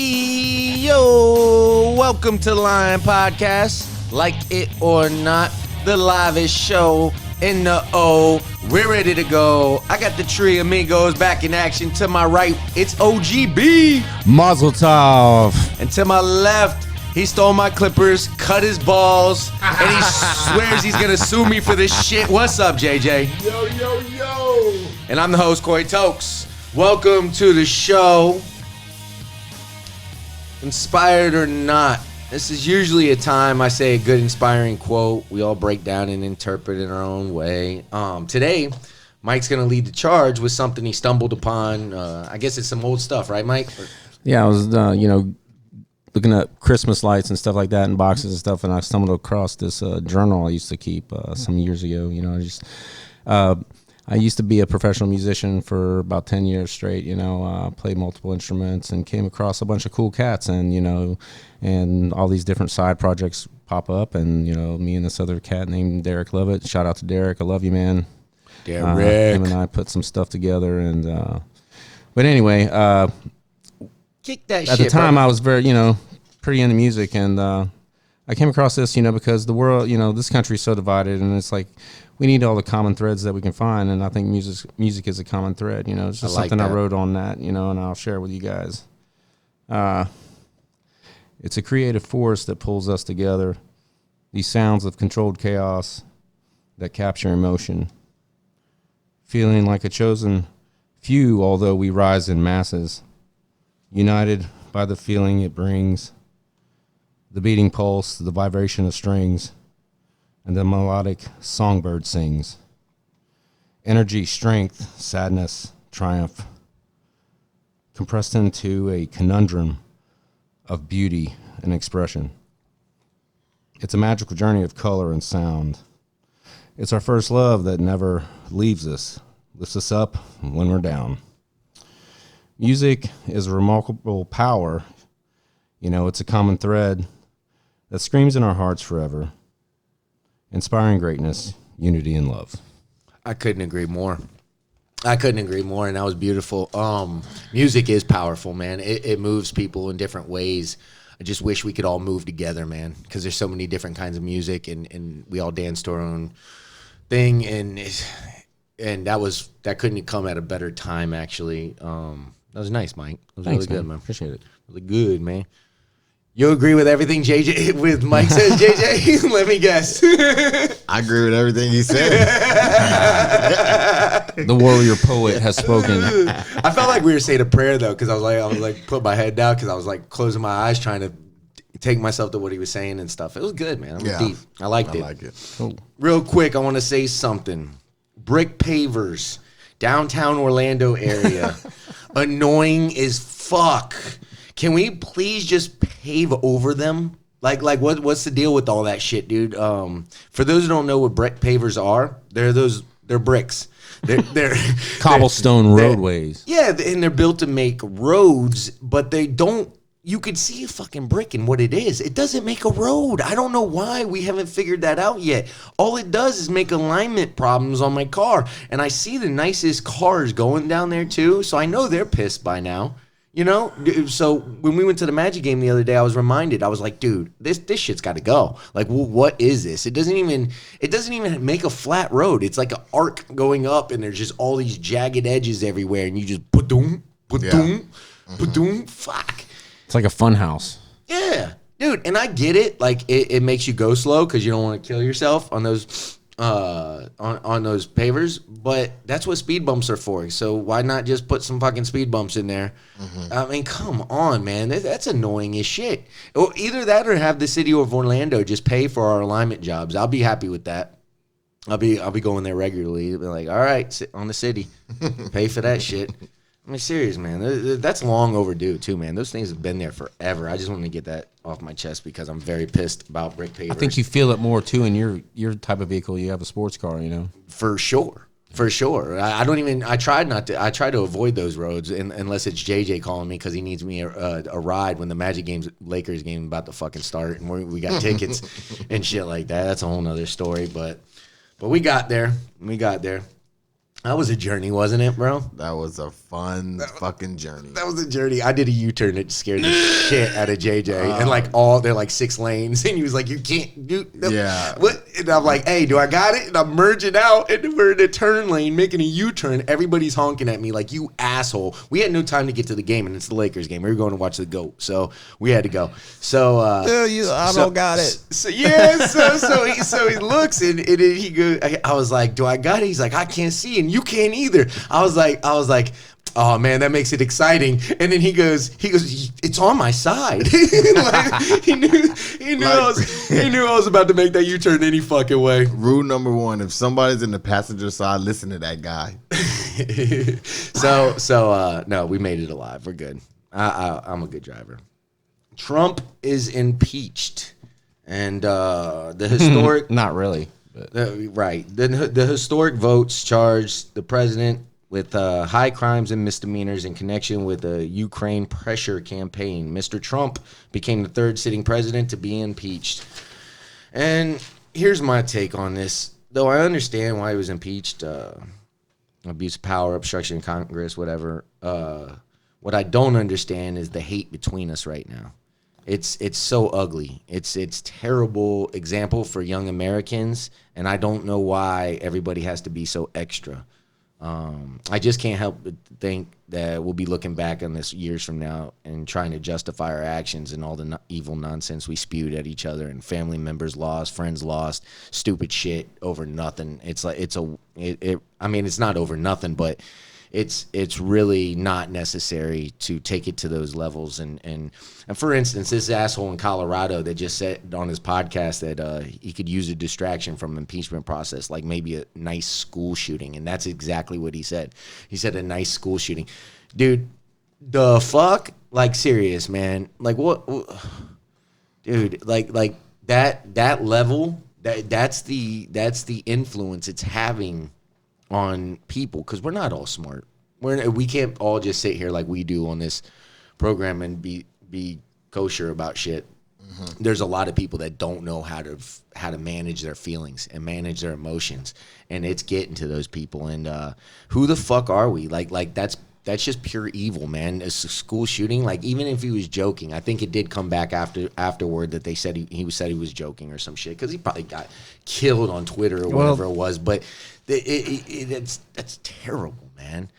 Yo, welcome to the Lion Podcast. Like it or not, the livest show in the O. We're ready to go. I got the Tree Amigos back in action. To my right, it's OGB. Mazel tov. And to my left, he stole my clippers, cut his balls, and he swears he's going to sue me for this shit. What's up, JJ? Yo, yo, yo. And I'm the host, Cory Tokes. Welcome to the show. Inspired or not, this is usually a time I say a good inspiring quote. We all break down and interpret in our own way. Today, Mike's going to lead the charge with something he stumbled upon. I guess it's some old stuff, right, Mike? Yeah, I was, looking at Christmas lights and stuff like that in boxes and stuff, and I stumbled across this journal I used to keep some years ago. I used to be a professional musician for about 10 years straight, played multiple instruments and came across a bunch of cool cats and all these different side projects pop up. And, me and this other cat named Derek Lovett, shout out to Derek. I love you, man. Derek. Him and I put some stuff together. And, but anyway, kick that at shit, the time brother. I was very, pretty into music. And I came across this, because the world, this country is so divided, and it's like, we need all the common threads that we can find, and I think music is a common thread. It's just something I wrote on that, and I'll share with you guys. It's a creative force that pulls us together. These sounds of controlled chaos that capture emotion. Feeling like a chosen few, although we rise in masses. United by the feeling it brings. The beating pulse, the vibration of strings. And the melodic songbird sings. Energy, strength, sadness, triumph, compressed into a conundrum of beauty and expression. It's a magical journey of color and sound. It's our first love that never leaves us, lifts us up when we're down. Music is a remarkable power. It's a common thread that screams in our hearts forever. Inspiring greatness, unity, and love. I couldn't agree more. And that was beautiful. Music is powerful, man. It moves people in different ways. I just wish we could all move together, man, because there's so many different kinds of music, and we all dance to our own thing, and that couldn't come at a better time, actually. That was nice, Mike. That was Thanks, really good, man. Appreciate it. Really good, man. You agree with everything with Mike says, JJ? Let me guess. I agree with everything he said. The warrior poet has spoken. I felt like we were saying a prayer though, because I was like put my head down because I was like closing my eyes trying to take myself to what he was saying and stuff. It was good, man. It was deep. I liked it. I like it. Cool. Real quick, I want to say something. Brick pavers, downtown Orlando area, annoying as fuck. Can we please just pave over them? Like what's the deal with all that shit, dude? For those who don't know what brick pavers are, they're bricks. They're Cobblestone roadways. Yeah, and they're built to make roads, but they don't. You could see a fucking brick in what it is. It doesn't make a road. I don't know why we haven't figured that out yet. All it does is make alignment problems on my car, and I see the nicest cars going down there too, so I know they're pissed by now. So when we went to the Magic game the other day, I was reminded. I was like, dude, this shit's got to go. Like, well, what is this? It doesn't even make a flat road. It's like an arc going up, and there's just all these jagged edges everywhere, and you just put-doom, fuck. It's like a fun house. Yeah, dude, and I get it. Like, it makes you go slow because you don't want to kill yourself on those on those pavers, but that's what speed bumps are for. So why not just put some fucking speed bumps in there? Mm-hmm. I mean, come on, man. That's annoying as shit. Or either that or have the city of Orlando just pay for our alignment jobs. I'll be happy with that. I'll be going there regularly. Be like, all right, sit on the city, pay for that shit. I mean, serious, man. That's long overdue, too, man. Those things have been there forever. I just want to get that off my chest because I'm very pissed about brick pavers. I think you feel it more, too, in your type of vehicle. You have a sports car, For sure. I try to avoid those roads unless it's JJ calling me because he needs me a ride when the Lakers game about to fucking start and we got tickets and shit like that. That's a whole nother story, but we got there. That was a journey, wasn't it, bro? That was a fun fucking journey. That was a journey. I did a U-turn that scared the shit out of JJ. And they're like 6 lanes. And he was like, you can't do that. Yeah. What? And I'm like, hey, do I got it? And I'm merging out. And we're in a turn lane making a U-turn. Everybody's honking at me like, you asshole. We had no time to get to the game. And it's the Lakers game. We were going to watch the GOAT. So we had to go. So, I don't got it. So he looks and he goes, I was like, do I got it? He's like, I can't see. And you can't either. I was like, oh man, that makes it exciting. And then he goes, it's on my side. Like, he knew I was about to make that U-turn any fucking way. Rule number 1: if somebody's in the passenger side, listen to that guy. No, we made it alive. We're good. I'm a good driver. Trump is impeached, and the historic Not really. right. The historic votes charged the president with high crimes and misdemeanors in connection with a Ukraine pressure campaign. Mr. Trump became the 3rd sitting president to be impeached. And here's my take on this. Though I understand why he was impeached, abuse of power, obstruction of Congress, whatever. What I don't understand is the hate between us right now. It's so ugly. It's terrible example for young Americans, and I don't know why everybody has to be so extra. I just can't help but think that we'll be looking back on this years from now and trying to justify our actions and all the evil nonsense we spewed at each other, and family members lost, friends lost, stupid shit over nothing. It's like it's not over nothing, but it's really not necessary to take it to those levels. And for instance, this asshole in Colorado that just said on his podcast that he could use a distraction from impeachment process, like maybe a nice school shooting. And that's exactly what he said. He said a nice school shooting. Dude, the fuck? Like, serious, man. Like, what? Dude, like that level, that's the influence it's having on people, because we're not all smart. We can't all just sit here like we do on this program and be kosher about shit. Mm-hmm. There's a lot of people that don't know how to manage their feelings and manage their emotions, and it's getting to those people. And who the fuck are we? Like that's just pure evil, man. A school shooting, like, even if he was joking, I think it did come back afterward that they said he said he was joking or some shit, because he probably got killed on Twitter or whatever it was. But that's terrible, man.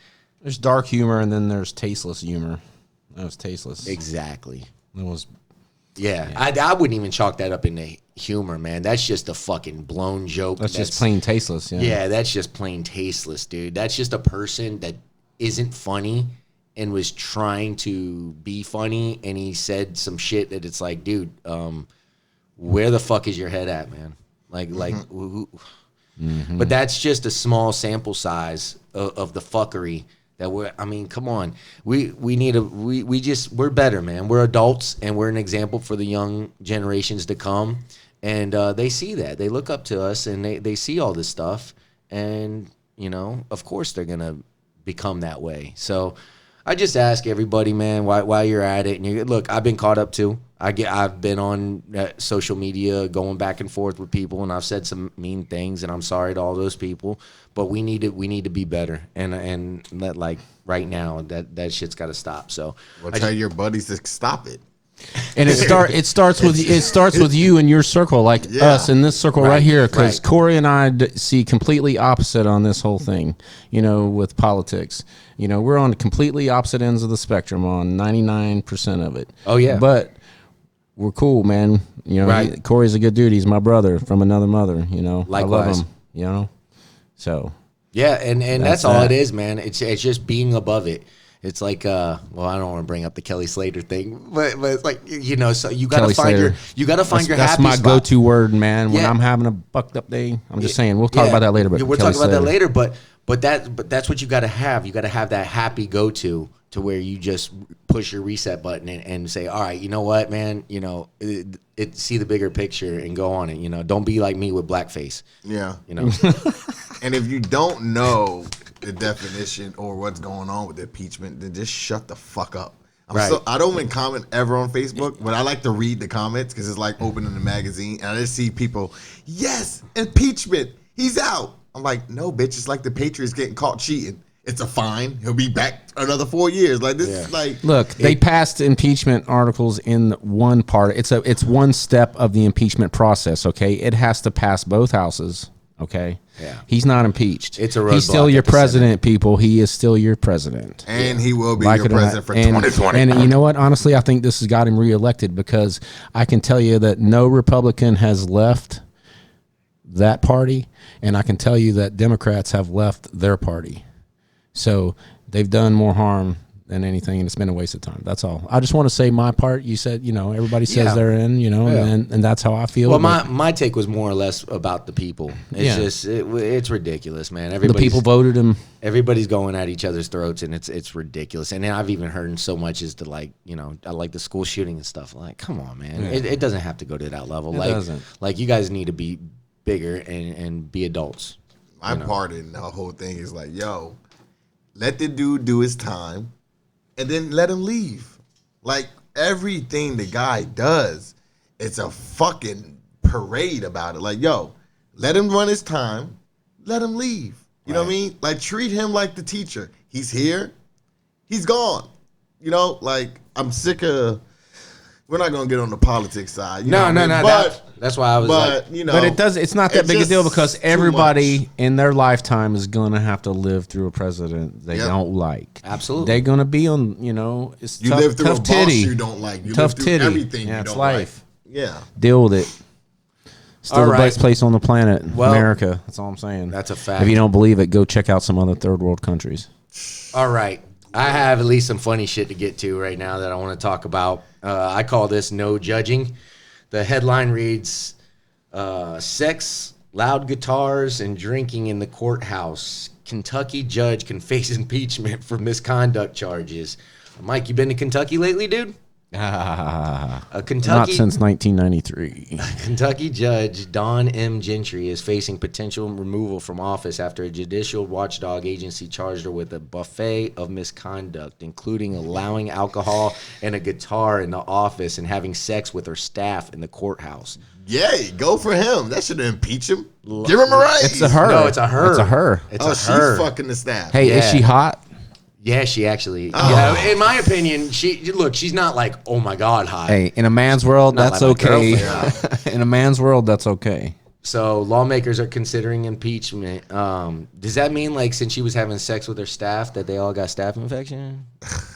There's dark humor, and then there's tasteless humor. That was tasteless. Exactly. It was. Yeah. I wouldn't even chalk that up into humor, man. That's just a fucking blown joke. That's just plain tasteless. Yeah, that's just plain tasteless, dude. That's just a person that isn't funny and was trying to be funny, and he said some shit that it's like, dude, where the fuck is your head at, man? Mm-hmm. But that's just a small sample size of the fuckery that come on. We're better, man. We're adults, and we're an example for the young generations to come. And they see that. They look up to us, and they see all this stuff. And, of course they're going to become that way. So I just ask everybody, man, while you're at it, and look, I've been caught up too. I've been on social media going back and forth with people, and I've said some mean things, and I'm sorry to all those people. But we need to be better, and that, like, right now that shit's got to stop. So tell your buddies to stop it. And it starts with you and your circle, like us in this circle right here, because Cory and I see completely opposite on this whole thing. With politics, we're on completely opposite ends of the spectrum on 99% of it. Oh yeah, but we're cool, man. Cory's a good dude. He's my brother from another mother. Likewise. I love him. So yeah, and that's all it is, man. It's just being above it. It's like, I don't want to bring up the Kelly Slater thing, but it's like, so you got to find your happy spot. That's my go-to word, man. When I'm having a bucked up day, I'm just saying, we'll talk about that later. But we'll talk about that later. But that's what you got to have. You got to have that happy go-to to where you just push your reset button and say, all right, you know what, man, see the bigger picture and go on it. Don't be like me with blackface. Yeah. And if you don't know the definition or what's going on with the impeachment, then just shut the fuck up. I don't even comment ever on Facebook, but I like to read the comments because it's like opening the magazine, and I just see people, yes, impeachment, he's out. I'm like, no, bitch, it's like the Patriots getting caught cheating. It's a fine. He'll be back another 4 years. Like, this is like... Look, they passed impeachment articles in one part. It's one step of the impeachment process, okay? It has to pass both houses, okay? Yeah. He's not impeached. It's a roadblock. He's still your president, people. He is still your president. And he will be your president for 2020. And you know what? Honestly, I think this has got him reelected because I can tell you that no Republican has left that party, and I can tell you that Democrats have left their party. So they've done more harm than anything, and it's been a waste of time. That's all. I just want to say my part. You said, everybody says they're in, and that's how I feel. Well, my take was more or less about the people. It's just it's ridiculous, man. The people voted him. Everybody's going at each other's throats, and it's ridiculous. And I've even heard so much as to I like the school shooting and stuff. Like, come on, man. Yeah. It doesn't have to go to that level. It doesn't. Like, you guys need to be bigger and be adults. My part in the whole thing is like, yo, let the dude do his time, and then let him leave. Like, everything the guy does, it's a fucking parade about it. Like, yo, let him run his time, let him leave. You know what I mean? Like, treat him like the teacher. He's here, he's gone. Like, I'm sick of... We're not gonna get on the politics side. No. But that's why I was like, But it's not that big a deal because everybody in their lifetime is gonna have to live through a president they don't like. Absolutely, they're gonna be on. It's you tough, live through tough a titty. boss you don't like. You tough live through titty. Everything you it's don't life. Like. Yeah, deal with it. Still the best place on the planet, well, America. That's all I'm saying. That's a fact. If you don't believe it, go check out some other third world countries. All right. I have at least some funny shit to get to right now that I want to talk about. I call this No Judging. The headline reads, Sex, Loud Guitars, and Drinking in the Courthouse. Kentucky judge can face impeachment for misconduct charges. Mike, you been to Kentucky lately, dude? Not since 1993. Kentucky judge Don M. Gentry is facing potential removal from office after a judicial watchdog agency charged her with a buffet of misconduct, including allowing alcohol and a guitar in the office and having sex with her staff in the courthouse. Yay, go for him. That should impeach him. Give him a raise. It's a her. No, it's a her. It's a her. She's fucking the staff. Hey, is she hot? Yeah, she actually. Yeah, in my opinion, she's not like, oh my God, hot. Hey, in a man's world, Not that's like my okay. In a man's world, that's okay. So lawmakers are considering impeachment. Does that mean, like, since she was having sex with her staff, that they all got staph infection?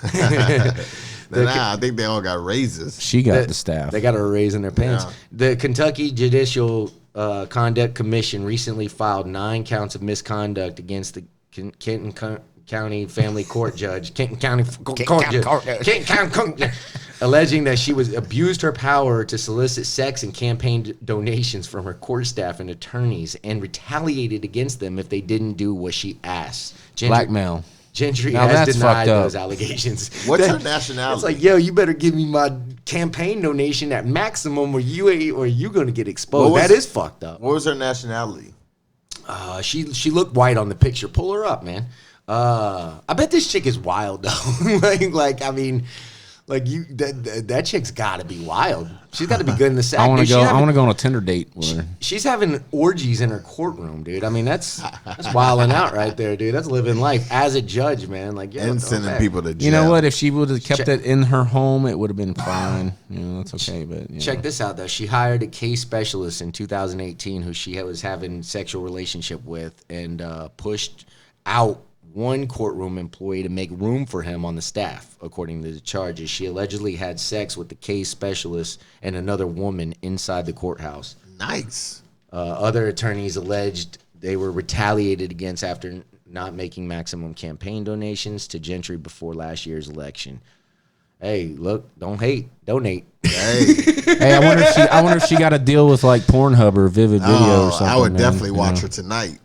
I think they all got raises. She got the staff. They got a raise in their pants. Yeah. The Kentucky Judicial Conduct Commission recently filed 9 counts of misconduct against the Kenton County Family Court Judge, Kenton County Court Judge, alleging that she was abused her power to solicit sex and campaign donations from her court staff and attorneys and retaliated against them if they didn't do what she asked. Blackmail. Gentry Now has that's denied fucked up. those allegations. What's her nationality? It's like, yo, you better give me my campaign donation at maximum, or you gonna get exposed. That is fucked up. What was her nationality? She looked white on the picture. Pull her up, man. I bet this chick is wild though. That chick's got to be wild. She's got to be good in the sack. I want to go on a Tinder date with her. She's having orgies in her courtroom, dude. I mean, that's wilding out right there, dude. That's living life as a judge, man. Like, and sending people to jail. You know what? If she would have kept it in her home, it would have been fine. That's okay. But check this out though. She hired a case specialist in 2018 who she was having sexual relationship with, and pushed out one courtroom employee to make room for him on the staff. According to the charges, she allegedly had sex with the case specialist and another woman inside the courthouse. Nice. Other attorneys alleged they were retaliated against after not making maximum campaign donations to Gentry before last year's election. Hey, look, don't hate, donate. Hey, I wonder if she got a deal with like Pornhub or Vivid Video or something. I would definitely watch her tonight.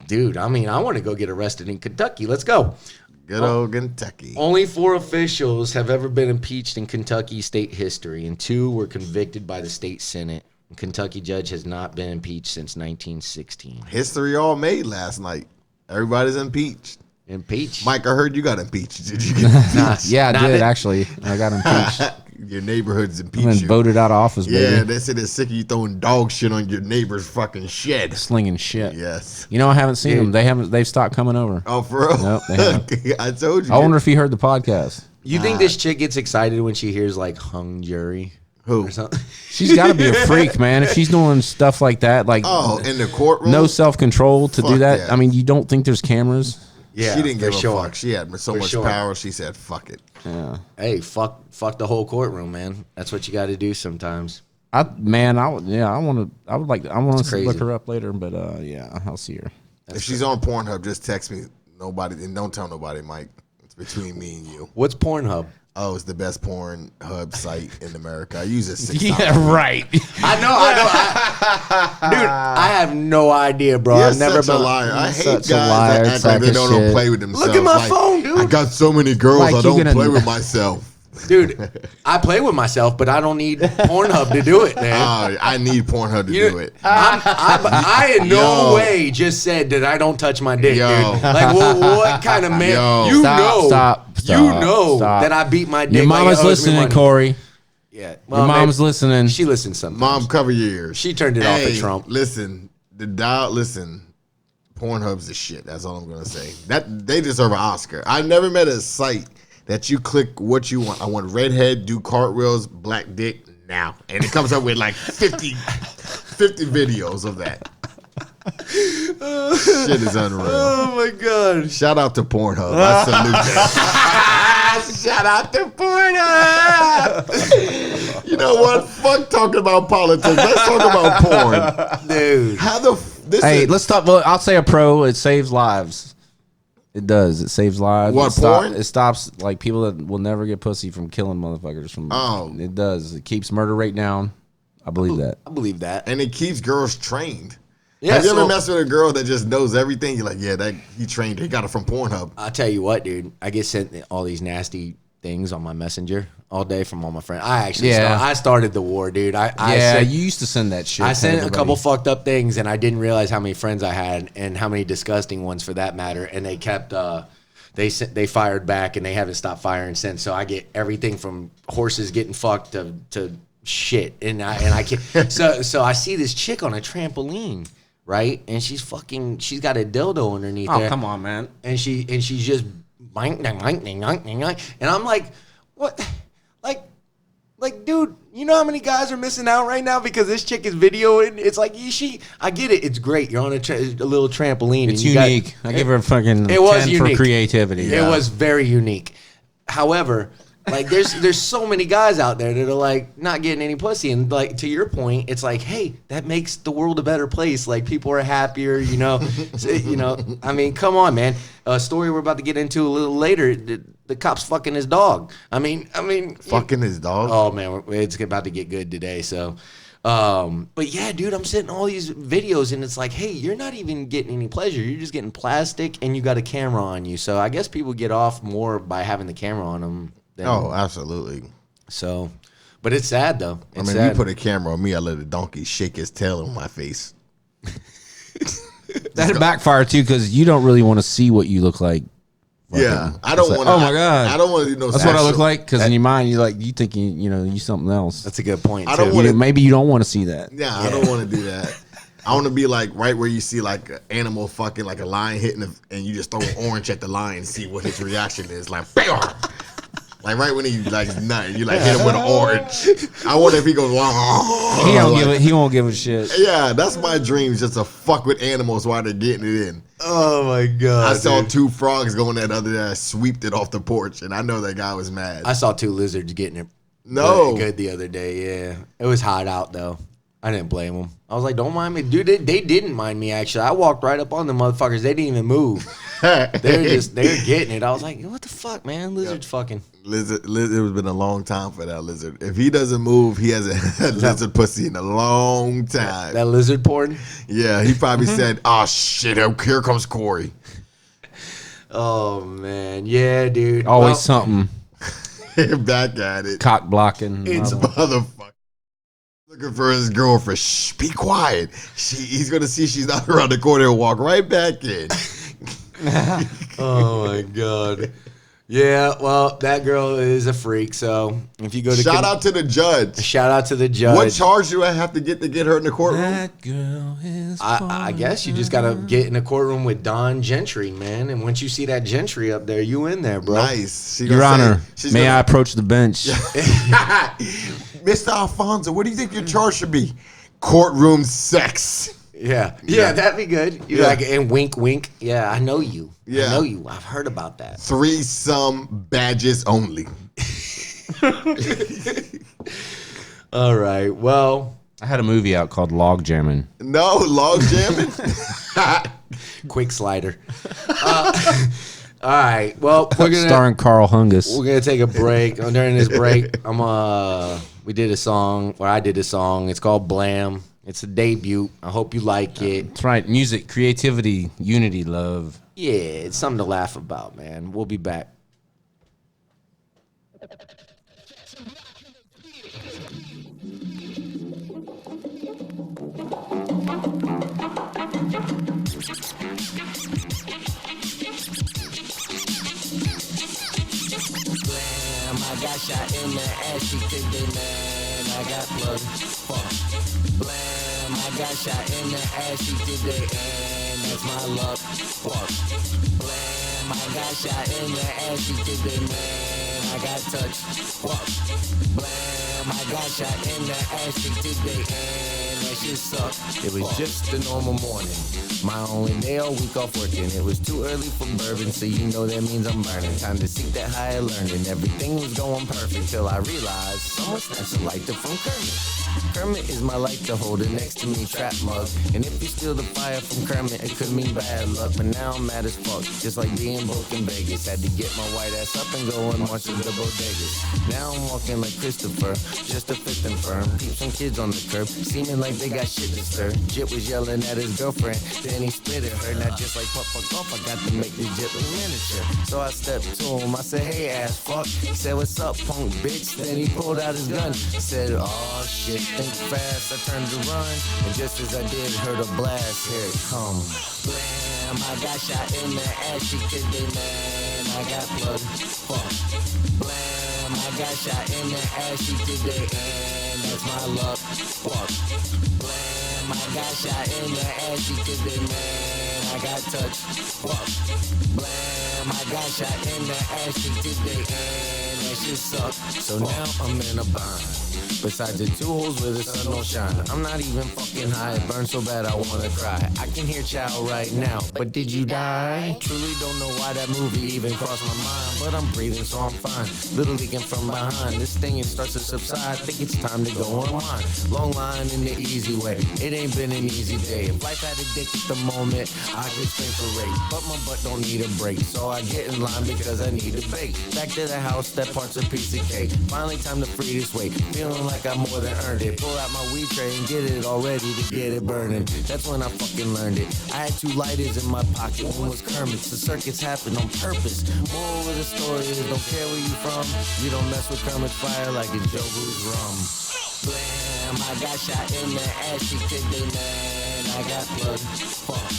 Dude, I mean, I want to go get arrested in Kentucky. Let's go. Good old Kentucky. Only 4 officials have ever been impeached in Kentucky state history, and 2 were convicted by the state Senate. A Kentucky judge has not been impeached since 1916. History all made last night. Everybody's impeached. Impeached? Mike, I heard you got impeached. Did you get impeached? Yeah, I did, actually. I got impeached. your neighborhoods And impeach then you. voted out of office, Yeah, baby. they say they're sick of you throwing dog shit on your neighbor's fucking shed. Slinging shit. Yes. You know, I haven't seen them. They've stopped coming over. Oh, for real? Nope, they haven't. I told you. I wonder if he heard the podcast. You think this chick gets excited when she hears like hung jury? Who? Or something? She's got to be a freak, man. If she's doing stuff like that, like in the courtroom? no self-control to Fuck do that. yeah. I mean, you don't think there's cameras? Yeah, she didn't for give a sure. fuck. She had so For much sure. power. She said, "Fuck it." Yeah. Hey, fuck the whole courtroom, man. That's what you got to do sometimes. I want to crazy. look her up later, but yeah, I'll see her. If she's on Pornhub, just text me. Nobody, and don't tell nobody, Mike. It's between me and you. What's Pornhub? Oh, it's the best porn hub site in America. I use it 6 times. Yeah, right. I know. Dude, I have no idea, bro. You're I've never such a been. liar. I hate such guys a liar, that act like they sack of don't shit. play with themselves. Look at my Like, phone, dude. I got so many girls. Mike, I you don't gonna- play with myself. Dude, I play with myself, but I don't need Pornhub to do it, man. I need Pornhub to do it. I in no Yo. way just said that I don't touch my dick, Yo. dude. Like, what kind of man? Yo. You Stop, know stop. that I beat my dick. Your like mama's it owes me listening, money. Corey. Yeah, Your mom's listening. She listens sometimes. Mom, cover your ears. She turned it off at Hey, Trump. Listen, Pornhub's the shit. That's all I'm gonna say. That they deserve an Oscar. I never met a site that you click what you want. I want redhead, do cartwheels, black dick now, and it comes up with like 50 videos of that. Shit is unreal. Oh my god! Shout out to Pornhub. I salute that. Shout out to Pornhub. You know what? Fuck talking about politics. Let's talk about porn. Dude. How the this Hey, is, let's talk. Well, I'll say a pro. It saves lives. It does. It saves lives. What, It porn? It stops like people that will never get pussy from killing motherfuckers. From it does. It keeps murder rate down. I believe that. I believe that. and it keeps girls trained. Yeah, Have you ever so- messed with a girl that just knows everything? You're like, yeah, that he trained. He got it from Pornhub. I'll tell you what, dude. I get sent all these nasty things on my messenger all day from all my friends. I actually I started the war, dude. I sent, you used to send that shit. I to sent a everybody. couple fucked up things, and I didn't realize how many friends I had and how many disgusting ones for that matter. And they kept they fired back, and they haven't stopped firing since. So I get everything from horses getting fucked to shit, and I can't. So I see this chick on a trampoline. Right, and she's got a dildo underneath Oh, there. come on, man. And she's just and I'm like, what? Like, dude, you know how many guys are missing out right now because this chick is videoing? It's like I get it. It's great. You're on a little trampoline. It's and you unique. I give her a fucking It was 10 unique. for creativity. It was very unique. However, like there's so many guys out there that are like not getting any pussy, and like to your point, it's like, hey, that makes the world a better place. Like people are happier, you know. I mean, come on, man. A story we're about to get into a little later. The cop's fucking his dog. I mean, Fucking his dog. Oh man, it's about to get good today. So, but yeah, dude, I'm sitting all these videos, and it's like, hey, you're not even getting any pleasure. You're just getting plastic, and you got a camera on you. So I guess people get off more by having the camera on them. Oh, absolutely. So, but it's sad though. I It's mean, sad. you put a camera on me, I let a donkey shake his tail in my face. That'd backfire too because you don't really want to see what you look like. Yeah, I don't like, want to. oh my God. I don't want to do no. That's what I look sexual- like because in your mind you think you something else. That's a good point. I don't too. wanna- Maybe you don't want to see that. Yeah, I don't want to do that. I want to be like right where you see like an animal fucking like a lion hitting, and you just throw an orange at the lion and see what his reaction is. Like, bam! Like right when he like nut, you like hit him with an orange. I wonder if he goes. He won't give a shit. Yeah, that's my dream, just to fuck with animals while they're getting it in. Oh my god! I saw two frogs going that other day. I sweeped it off the porch, and I know that guy was mad. I saw two lizards getting it. No. good the other day. Yeah, it was hot out though. I didn't blame them. I was like, don't mind me, dude. They didn't mind me actually. I walked right up on the motherfuckers. They didn't even move. they were getting it. I was like, what the fuck, man? Lizards fucking. Lizard, it's been a long time for that lizard. If he doesn't move, he hasn't had lizard pussy in a long time. That lizard porn. Yeah, he probably said, "Oh shit, here comes Corey." Oh man, yeah, dude. Always Well, something Back at it. cock blocking. It's motherfucker looking for his girlfriend. Shh, be quiet. He's gonna see she's not around the corner and walk right back in. Oh my god. Yeah, well, that girl is a freak. So if you go to Shout out to the judge. shout out to the judge. What charge do I have to get her in the courtroom? That girl is. I guess you just gotta get in a courtroom with Don Gentry, man. And once you see that Gentry up there, you in there, bro. Nice. She Your gonna Honor, say- may I approach the bench? Mr. Alfonso, what do you think your charge should be? Courtroom sex. Yeah, that'd be good. You Yeah. like and wink, wink. Yeah, I know you. Yeah. I know you. I've heard about that. Threesome badges only. All right. Well, I had a movie out called Log Jamming. No, log jamming. quick slider. All right. Well, we're gonna Starring Carl Hungus. we're gonna take a break. During this break, we did a song. Or I did a song. It's called Blam. It's a debut. I hope you like it. That's right. Music, creativity, unity, love. Yeah, it's something to laugh about, man. We'll be back. Blam, I got shot in the ass, she kicked it, man. I got plugged. Fuck. Blam, I got shot in the ass, she kicked it, and that's my luck. Fuck. Blam, I got shot in the ass, she kicked it, man. I got touched. Fuck. Blam, I got shot in the ass, she kicked it, and that shit sucked. It was just a normal morning. My only day all week off working. It was too early for bourbon, so you know that means I'm burning. Time to seek that higher learning. Everything was going perfect till I realized someone snatched a lighter from Kermit. Kermit is my lighter holder next to me, trap mug. And if you steal the fire from Kermit, it could mean bad luck. But now I'm mad as fuck, just like being broke in Vegas. Had to get my white ass up and go and march to the bodegas. Now I'm walking like Christopher, just a fifth and firm. Peep some kids on the curb, seeming like they got shit to stir. Jit was yelling at his girlfriend, then he spit at her. Now just like puff off, I got to make the Jit look miniature. So I stepped to him, I said, hey ass fuck. He said, what's up, punk bitch? Then he pulled out his gun. He said, oh shit, think fast. I turned to run, and just as I did, heard a blast. Here it come. Blam, I got shot in the ass, she kicked it, man. I got plugged. Fuck. Blam, I got shot in the ass, she kicked it, and that's my luck. Fuck. Blam, I got shot in the ass, she kicked it, man. I got touched. Fuck. Blam, I got shot in the ass, she kicked it, and that shit sucked. So now I'm in a bind. Besides the 2 holes where the sun don't shine, I'm not even fucking high. It burns so bad I wanna cry. I can hear Chow right now, but did you die? Truly don't know why that movie even crossed my mind, but I'm breathing so I'm fine. Little leaking from behind, this thing it starts to subside. Think it's time to go online. Long line in the easy way. It ain't been an easy day. If life had a dick at the moment, I could scream for rape, but my butt don't need a break, so I get in line because I need a bake. Back to the house, that part's a piece of cake. Finally time to free this weight. Feeling like I more than earned it. Pull out my weed tray and get it all ready to get it burning. That's when I fucking learned it. I had 2 lighters in my pocket. One was Kermit's. The circus happened on purpose. Moral of the story is don't care where you from. You don't mess with Kermit's fire like it's Jobu's rum. Blam, I got shot in the ass, she kicked it, man. I got plugged. Fuck.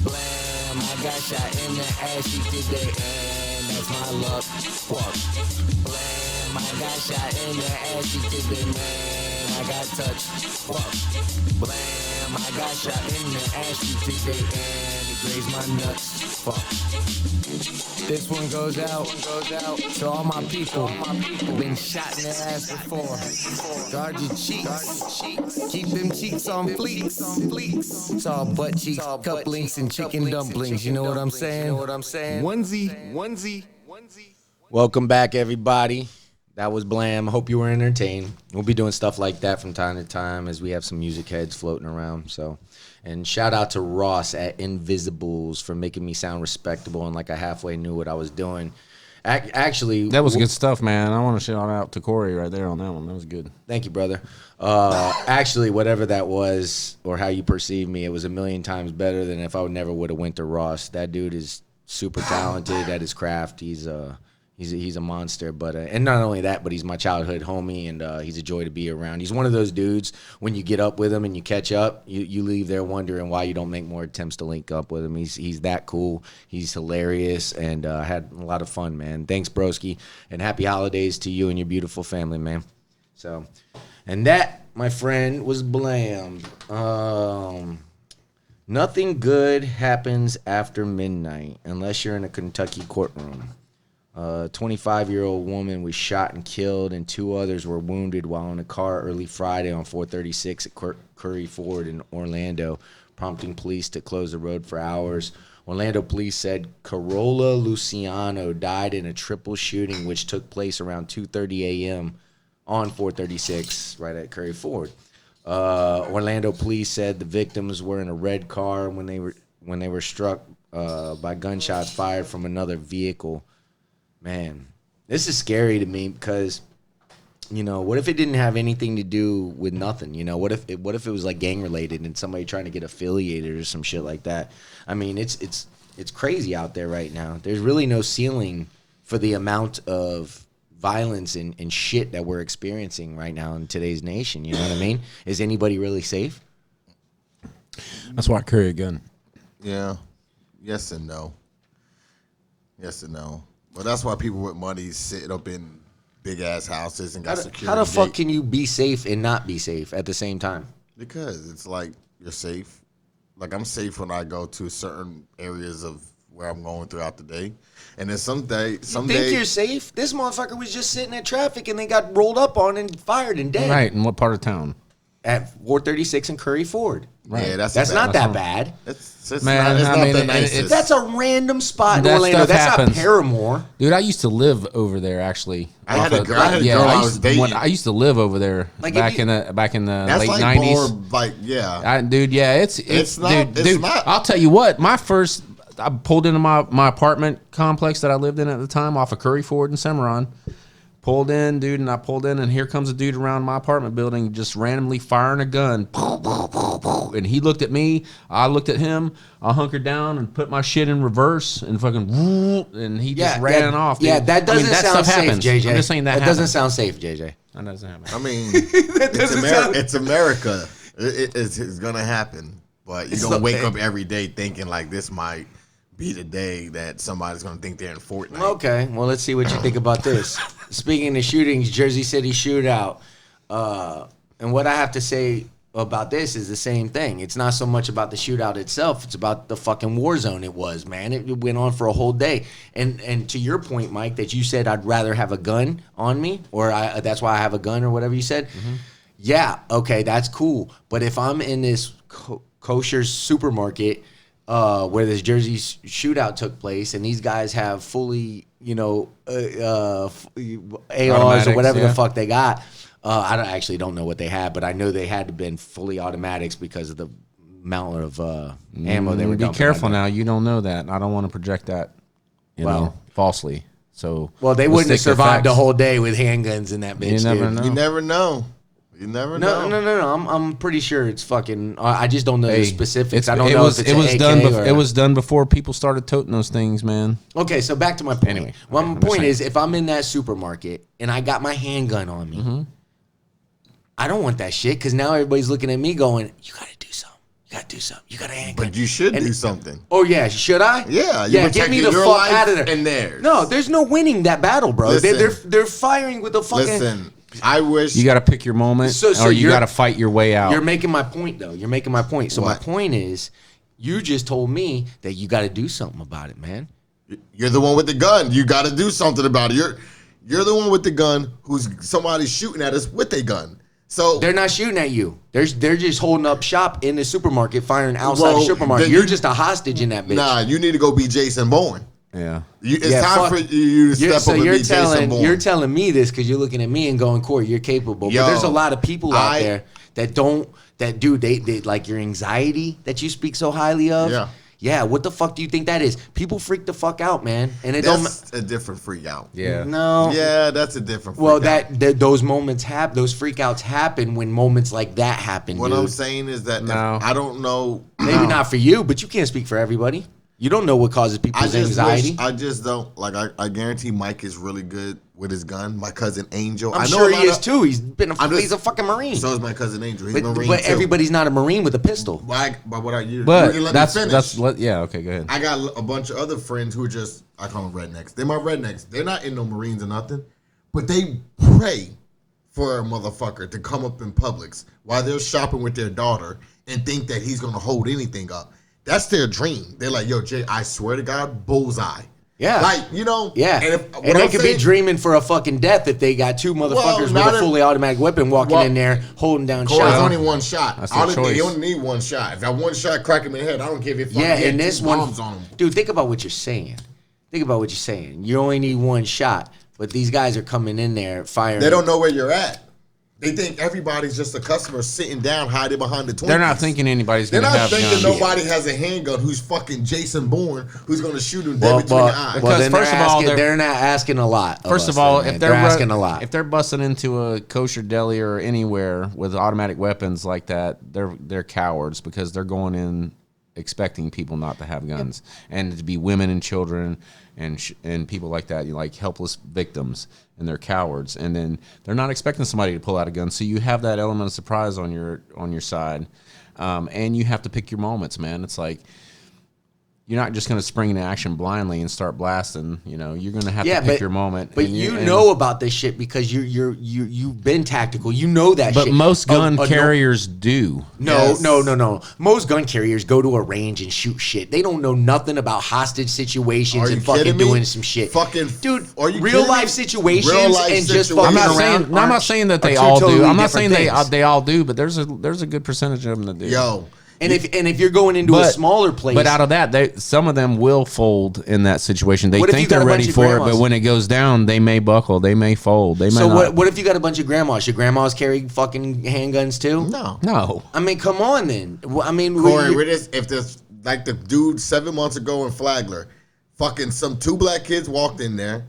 Blam, I got shot in the ass, she kicked it, and that's my luck. Fuck. Blam, I got shot in the ass, she kicked it, man. I got touched. Fuck. Blam, I got shot in the ass, she kicked it, and it grazed my nuts. Fuck. This one goes out to all my people who've been shot in the ass before. Guard your cheeks. Keep them cheeks on fleeks. It's all butt cheeks, cup links, and chicken dumplings. You know what I'm saying? Onesie. Welcome back, everybody. That was Blam. Hope you were entertained. We'll be doing stuff like that from time to time as we have some music heads floating around. So, and shout out to Ross at Invisibles for making me sound respectable and like I halfway knew what I was doing. Actually, That was good stuff, man. I want to shout out to Cory right there on that one. That was good. Thank you, brother. Actually, whatever that was or how you perceive me, it was a million times better than if I never would have went to Ross. That dude is super talented at his craft. He's a monster, but and not only that, but he's my childhood homie, and he's a joy to be around. He's one of those dudes, when you get up with him and you catch up, you leave there wondering why you don't make more attempts to link up with him. He's that cool. He's hilarious, and had a lot of fun, man. Thanks, broski, and happy holidays to you and your beautiful family, man. So, and that, my friend, was Blam. Nothing good happens after midnight unless you're in a Kentucky courtroom. A 25-year-old woman was shot and killed, and 2 others were wounded while in a car early Friday on 436 at Curry Ford in Orlando, prompting police to close the road for hours. Orlando police said Carola Luciano died in a triple shooting which took place around 2:30 a.m. on 436 right at Curry Ford. Orlando police said the victims were in a red car when they were struck by gunshots fired from another vehicle. Man, this is scary to me because, what if it didn't have anything to do with nothing? What if it was like gang related and somebody trying to get affiliated or some shit like that? I mean, it's crazy out there right now. There's really no ceiling for the amount of violence and shit that we're experiencing right now in today's nation. You know what I mean? Is anybody really safe? That's why I carry a gun. Yeah. Yes and no. But that's why people with money sit up in big ass houses and got security. How the fuck can you be safe and not be safe at the same time? Because it's like you're safe. Like I'm safe when I go to certain areas of where I'm going throughout the day. And then some think you're safe? This motherfucker was just sitting at traffic and they got rolled up on and fired and dead. Right, in what part of town? At 436 and Curry Ford. Right. Yeah, that's not that bad. It's not the nicest. That's a random spot in That Orlando. stuff That's happens. not Paramore. Dude, I used to live over there actually. I had a girl I was dating. I used to live over there back in the That's late like 90s. more like It's not. Dude, I'll tell you what. I pulled into my apartment complex that I lived in at the time off of Curry Ford in Cimarron. Pulled in, dude, and here comes a dude around my apartment building just randomly firing a gun. And he looked at me, I looked at him, I hunkered down and put my shit in reverse and fucking, and he just ran off. Dude. Yeah, that doesn't sound safe, happens. JJ. I'm just saying that doesn't sound safe, JJ. That doesn't happen. I mean, sound... it's America. It's going to happen. But you're going to wake up every day thinking like this might be the day that somebody's going to think they're in Fortnite. Okay, well, let's see what you think about this. Speaking of shootings, Jersey City shootout. And what I have to say about this is the same thing. It's not so much about the shootout itself. It's about the fucking war zone it was, man. It went on for a whole day. And to your point, Mike, that you said I'd rather have a gun on me, or that's why I have a gun or whatever you said. Mm-hmm. Yeah, okay, that's cool. But if I'm in this kosher supermarket where this Jersey shootout took place, and these guys have fully, ARs or whatever the fuck they got. I don't know what they had, but I know they had to been fully automatics because of the amount of ammo they were dumping. Be careful now. You don't know that. I don't want to project that, falsely. So they wouldn't have survived the whole day with handguns in that bitch. You never know. You never know. No. I'm pretty sure it's fucking. I just don't know the specifics. I don't know if it's It was done before people started toting those things, man. Okay, so back to my point. Anyway, my point is, if I'm in that supermarket and I got my handgun on me, I don't want that shit because now everybody's looking at me going, "You got to do something. You got to do something. You got a handgun." But you should do something. Oh yeah, should I? Yeah. Get me the fuck out of there. And theirs. No, there's no winning that battle, bro. They're firing with the fucking. Listen. I wish you got to pick your moment, or you got to fight your way out. You're making my point, though. You're making my point. So my point is, you just told me that you got to do something about it, man. You're the one with the gun. You got to do something about it. You're the one with the gun who's somebody's shooting at us with a gun. So they're not shooting at you. They're just holding up shop in the supermarket, firing outside the supermarket. You're just a hostage in that bitch. Nah, you need to go be Jason Bourne. Yeah. It's time for you to step up and be Jason Bourne. You're telling me this because you're looking at me and going, Cory, you're capable. But there's a lot of people out there that they like your anxiety that you speak so highly of. Yeah. Yeah, what the fuck do you think that is? People freak the fuck out, man. And that's a different freak out. Yeah. No. Yeah, that's a different freak out. Those moments those freak outs happen when moments like that happen. What I'm saying is that I don't know. Maybe not for you, but you can't speak for everybody. You don't know what causes people's anxiety. I just don't like. I guarantee Mike is really good with his gun. My cousin Angel, I'm sure he is too. He's a fucking Marine. So is my cousin Angel. He's a Marine but too. everybody's not a Marine with a pistol. But what are you? But you let me finish. yeah. Okay, go ahead. I got a bunch of other friends who are just, I call them rednecks. They're my rednecks. They're not in no Marines or nothing, but they pray for a motherfucker to come up in Publix while they're shopping with their daughter and think that he's gonna hold anything up. That's their dream. They're like, yo, Jay, I swear to God, bullseye. Yeah. Like, you know. Yeah. And they could be dreaming for a fucking death if they got two motherfuckers with a fully automatic weapon walking in there holding down Corey's shots. only one shot. That's their choice. You only need one shot. If that one shot crack him in the head, I don't care if you Yeah, and this one, bombs on him. dude, think about what you're saying. You only need one shot, but these guys are coming in there firing. They don't know where you're at. They think everybody's just a customer sitting down, hiding behind the Twinkies. They're not thinking anybody's going to have guns. They're not thinking nobody has a handgun who's fucking Jason Bourne who's going to shoot him dead between the eyes. Well, then first of all, they're not asking a lot. First of all, if they're asking a lot, if they're busting into a kosher deli or anywhere with automatic weapons like that, they're cowards because they're going in expecting people not to have guns and to be women and children and people like that, like helpless victims, and they're cowards, and then they're not expecting somebody to pull out a gun, so you have that element of surprise on your side, and you have to pick your moments, man. It's like you're not just going to spring into action blindly and start blasting. You know, you're going to have to pick your moment. But you know about this shit because you've been tactical. You know that shit. But most gun carriers do. No. Most gun carriers go to a range and shoot shit. They don't know nothing about hostage situations and fucking doing some shit. Fucking dude, are you real life situations and just fucking around. I'm not saying that they all do. I'm not saying they all do, but there's a good percentage of them that do. Yo. And if you're going into a smaller place, but out of that, some of them will fold in that situation. They think they're ready for it, but when it goes down, they may buckle, they may fold, they may not. What if you got a bunch of grandmas? Should grandmas carry fucking handguns too? No. I mean, come on then. I mean, Corey, if this like the dude 7 months ago in Flagler, fucking some two black kids walked in there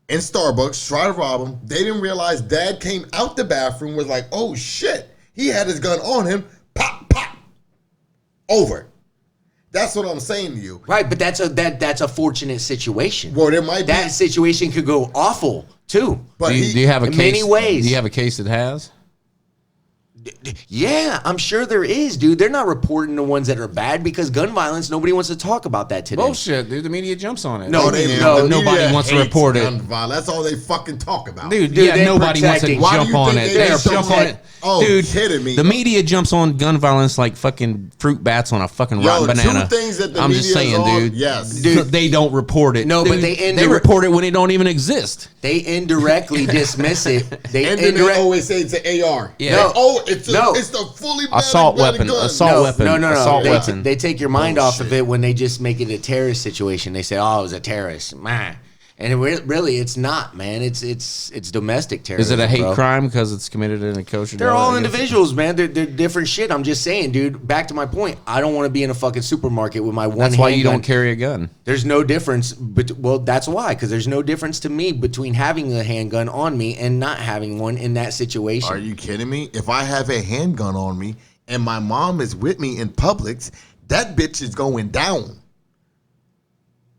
in Starbucks, tried to rob him. They didn't realize Dad came out the bathroom, was like, oh shit, he had his gun on him. Pop, pop. Over. That's what I'm saying to you. Right, but that's a fortunate situation. Well, there might be that situation could go awful too. But do you have a case? Many ways. Do you have a case that has? Yeah, I'm sure there is, dude. They're not reporting the ones that are bad because gun violence. Nobody wants to talk about that today. Bullshit, dude. The media jumps on it. Nobody wants to report it. That's all they fucking talk about, dude. Nobody wants to jump on it. They jump on it. Oh, dude, kidding me? The media jumps on gun violence like fucking fruit bats on a fucking rotten banana. Two things that the I'm media just saying, dude. Yes, dude. They don't report it. No, dude, but they report it when it don't even exist. They indirectly dismiss it. They always say it's an AR. Yeah. It's the fully assault weapon. Assault weapon. They take your mind off of it when they just make it a terrorist situation. They say, "Oh, it was a terrorist." Man. And really, it's not, man. It's domestic terrorism. Is it a hate crime because it's committed in a kosher? They're all individuals, man. They're different shit. I'm just saying, dude. Back to my point. I don't want to be in a fucking supermarket with my one. That's why you don't carry a gun. There's no difference. Well, that's why, because there's no difference to me between having a handgun on me and not having one in that situation. Are you kidding me? If I have a handgun on me and my mom is with me in Publix, that bitch is going down.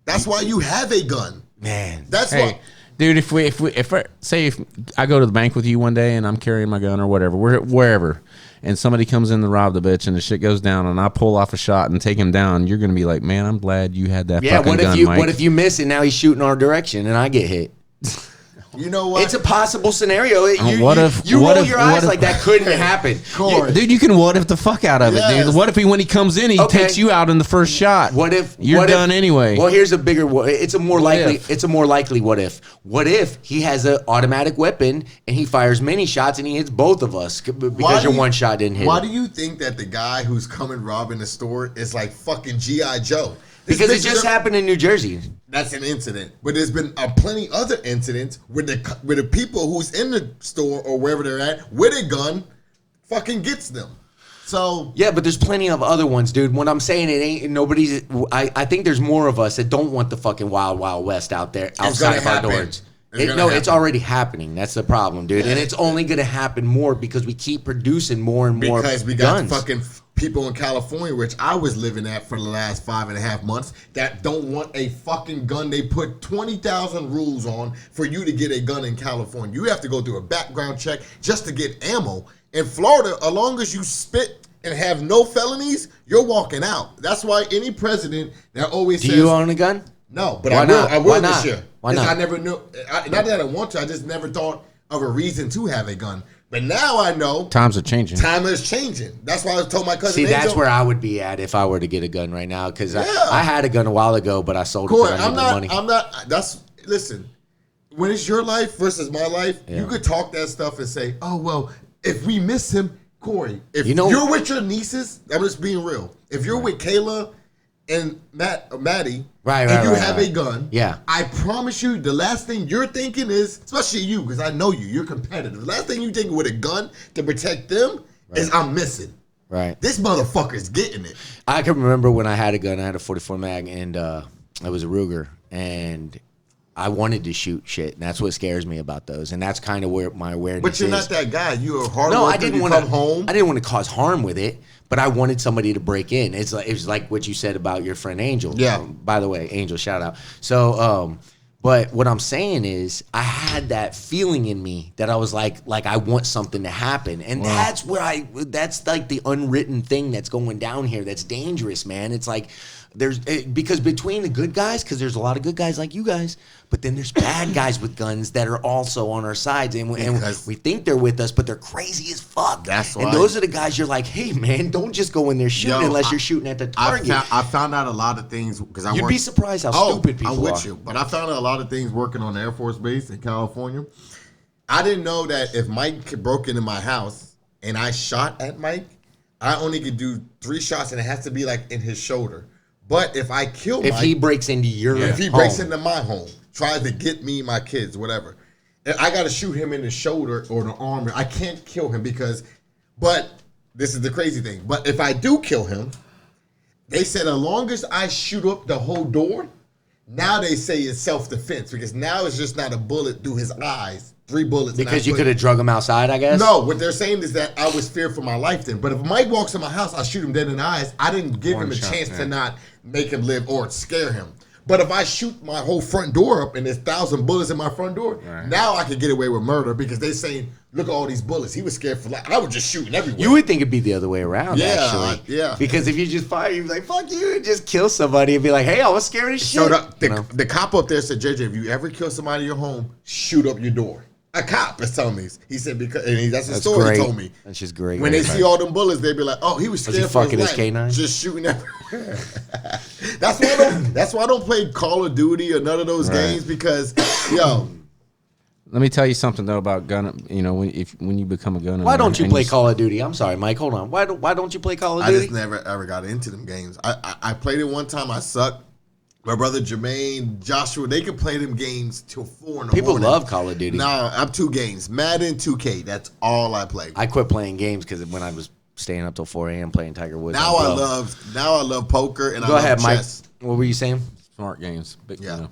That's why you have a gun. Man, that's why, dude. If I go to the bank with you one day and I'm carrying my gun or whatever, wherever, and somebody comes in to rob the bitch and the shit goes down and I pull off a shot and take him down, you're gonna be like, man, I'm glad you had that. Yeah. Fucking gun, Mike. What if you miss and now he's shooting our direction and I get hit? You know what? It's a possible scenario. You roll your eyes like that couldn't happen. Dude, you can what if the fuck out of it, dude. What if when he comes in, he takes you out in the first shot? What if you're done anyway? Well, here's a bigger. It's a more likely. What if? What if he has an automatic weapon and he fires many shots and he hits both of us because your one shot didn't hit? Why do you think that the guy who's coming robbing the store is like fucking G.I. Joe? Because it just happened in New Jersey. That's an incident. But there's been plenty other incidents where the people who's in the store or wherever they're at with a gun fucking gets them. So yeah, but there's plenty of other ones, dude. When I'm saying it ain't nobody's, I think there's more of us that don't want the fucking wild, wild west out there outside of our doors. It's already happening. That's the problem, dude. And it's only going to happen more because we keep producing more and more because we guns. got fucking people in California, which I was living at for the last 5.5 months, that don't want a fucking gun. They put 20,000 rules on for you to get a gun in California. You have to go through a background check just to get ammo. In Florida, as long as you spit and have no felonies, you're walking out. That's why any president that always says... Do you own a gun? No, but Why not? I will Why this not? year. Why not? I never knew. Not that I want to. I just never thought of a reason to have a gun. But now I know Times are changing. time is changing. That's why I told my cousin. See, that's Angel, where I would be at if I were to get a gun right now. Because Yeah. I had a gun a while ago, but I sold it Cory, because I needed the money. I'm not. That's listen. When it's your life versus my life, Yeah. you could talk that stuff and say, "Oh well, if we miss him, Cory, if You know- you're with your nieces, I'm just being real. If you're with Kayla and Maddie, Right, and you right, have right. a gun, Yeah. I promise you, the last thing you're thinking is, especially you, because I know you're competitive. The last thing you're thinking with a gun to protect them is I'm missing. Right. This motherfucker's getting it. I can remember when I had a gun. I had a 44 mag, and it was a Ruger, and I wanted to shoot shit. And that's what scares me about those, and that's kind of where my awareness. But you're is. not that guy. You're a hard No, worker. I didn't you want come to. home. I didn't want to cause harm with it, but I wanted somebody to break in. It was like what you said about your friend Angel. Yeah. By the way, Angel, shout out. So, but what I'm saying is, I had that feeling in me that I was like I want something to happen, and that's where that's like the unwritten thing that's going down here. That's dangerous, man. It's like because between the good guys, because there's a lot of good guys like you guys, but then there's bad guys with guns that are also on our sides, and we think they're with us, but they're crazy as fuck. That's and why- those are the guys you're like, hey man, don't just go in there shooting unless you're shooting at the target. I found out a lot of things because I You'd worked. be surprised how stupid people I'm with are. you, but I found out a lot of things working on the Air Force Base in California. I didn't know that if Mike broke into my house and I shot at Mike, I only could do 3 shots, and it has to be like in his shoulder. But if I kill If Mike, he breaks into your if he breaks home, into my home, tries to get me, my kids, whatever, and I got to shoot him in the shoulder or the arm. I can't kill him but this is the crazy thing. But if I do kill him, they said as long as I shoot up the whole door, now they say it's self-defense because now it's just not a bullet through his eyes, 3 bullets. because you could have drug him outside, I guess. No, what they're saying is that I was feared for my life then. But if Mike walks in my house, I shoot him dead in the eyes. I didn't give him a chance to not make him live or scare him. But if I shoot my whole front door up and there's 1,000 bullets in my front door, now I can get away with murder because they're saying, look at all these bullets. He was scared for life. I was just shooting everywhere. You would think it'd be the other way around, Yeah, actually. yeah. Because if you just fire, you'd be like, fuck you, and just kill somebody and be like, hey, I was scared as shit. So You know? the cop up there said, JJ, if you ever kill somebody in your home, shoot up your door. A cop is telling me. He said, because that's the story great. he told me. That's just great. When they see all them bullets, they be like, "Oh, he was Was scared he for fucking his his life, K9? just shooting everywhere." That's why I don't play Call of Duty or none of those games because, yo, Let me tell you something though about gun. You know, when you become a gun owner, Why don't you and play Call of Duty? I'm sorry, Mike. Hold on. Why don't you play Call of I Duty? just never ever got into them games. I played it one time. I sucked. My brother Jermaine, Joshua, they could play them games till 4 in the People morning. love Call of Duty. Nah, I'm 2 games. Madden, 2K. That's all I play. I quit playing games because when I was staying up till 4 a.m. playing Tiger Woods. Now I Well, love poker and Go I love ahead, Mike. chess. What were you saying? smart games, but Yeah. you know,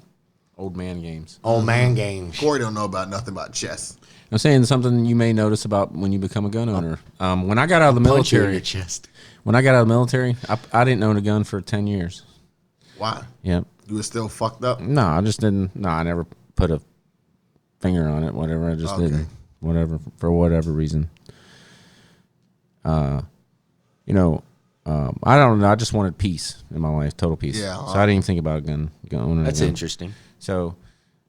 old man games. Old man games. Cory don't know about nothing about chess. I'm saying something you may notice about when you become a gun owner. When I got out of the Punch you in military, your chest. when I got out of the military, I didn't own a gun for 10 years. Why? Yep. You were still fucked up? No, I just didn't. No, I never put a finger on it. Whatever. I just Okay. didn't. Whatever, for whatever reason. You know, I don't know. I just wanted peace in my life, total peace. Yeah, So I didn't even think about a gun owning. That's a gun. interesting. So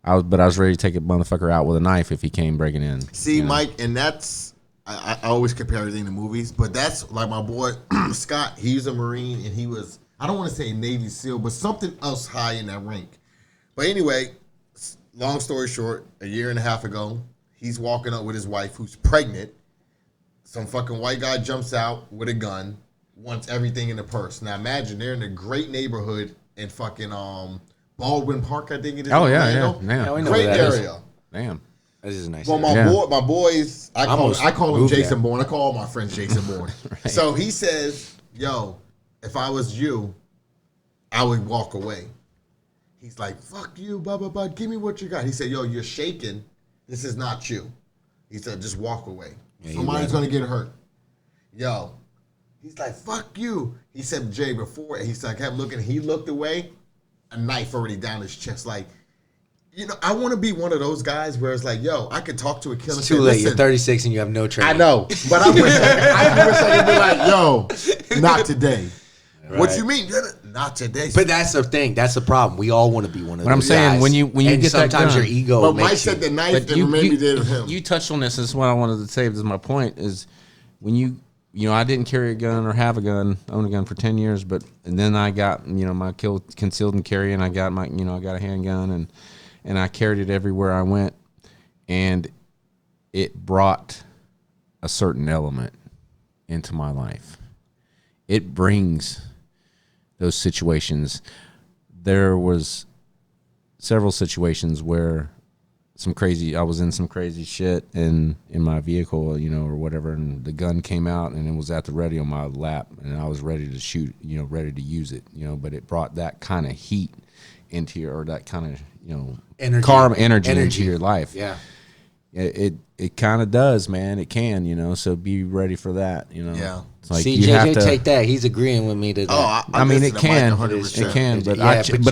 I was ready to take a motherfucker out with a knife if he came breaking in. See, you know? Mike, and that's I always compare everything to movies, but that's like my boy Scott. He's a Marine, and he was, I don't want to say Navy SEAL, but something else high in that rank. But anyway, long story short, a year and a half ago, he's walking up with his wife who's pregnant. Some fucking white guy jumps out with a gun, wants everything in the purse. Now imagine they're in a great neighborhood in fucking Baldwin Park, I think it is. Oh in yeah, Orlando. yeah, Yeah, we damn, know Great where that is. area. damn. This is a nice. Well, area. my boys, I almost call him moved Jason there. Bourne. I call all my friends Jason Bourne. So he says, "Yo, if I was you, I would walk away." He's like, "Fuck you, blah blah blah. Give me what you got." He said, "Yo, you're shaking. This is not you." He said, "Just walk away. Yeah, Somebody's right. gonna get hurt." Yo, He's like, fuck you. He said Jay before, and I kept looking. He looked away, a knife already down his chest. Like, you know, I want to be one of those guys where it's like, yo, I could talk to a killer. It's too late. You're 36 and you have no training. I know, but I wish I could be like, yo, not today. Right. What you mean? Not today. But that's the thing. That's the problem. We all want to be one of those. But I'm saying guys. when you and get that sometimes gun, your ego. But makes Mike said the knife that you, maybe did him. You touched on this. This is what I wanted to say. This is my point. Is when you know, I didn't carry a gun or have a gun, own a gun for 10 years, and then I got, you know, my concealed and carry, and I got my, you know, I got a handgun, and I carried it everywhere I went, and it brought a certain element into my life. It brings those situations. There was several situations where I was in some crazy shit in my vehicle, you know, or whatever, and the gun came out and it was at the ready on my lap, and I was ready to shoot, you know, ready to use it, you know, but it brought that kind of heat into your, or that kind of, you know, energy into your life. Yeah. It kind of does, man. It can, you know, so be ready for that, you know. Yeah. It's like See, you JJ, have to take that. He's agreeing with me to that. Oh, I mean, it can, but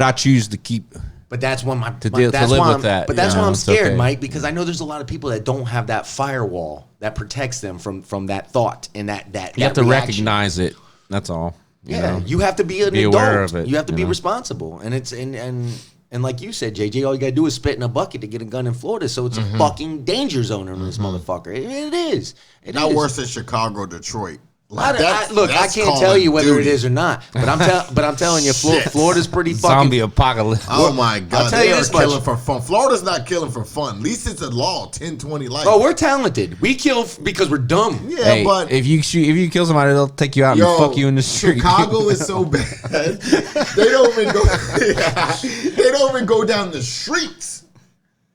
I choose to keep. But that's when to live with that. But that's why I'm scared, okay. Mike, because I know there's a lot of people that don't have that firewall that protects them from that thought and that you have to reaction. recognize it. That's all. You know? You have to be an adult. Aware of it. You have to be responsible, and it's and like you said, JJ, all you gotta do is spit in a bucket to get a gun in Florida. So it's a fucking danger zone in this motherfucker. It is. Not worse than Chicago, Detroit. Like I can't tell you whether it is or not, but I'm telling you, Florida's pretty fucking zombie apocalypse. Oh my God, I'll tell you this much. Killing for fun. Florida's not killing for fun. At least it's a law, 10-20 life. Oh, we're talented. We kill because we're dumb. Yeah, Hey, but if you kill somebody, they'll take you out and fuck you in the street. Chicago is so bad. They don't even go. They don't even go down the streets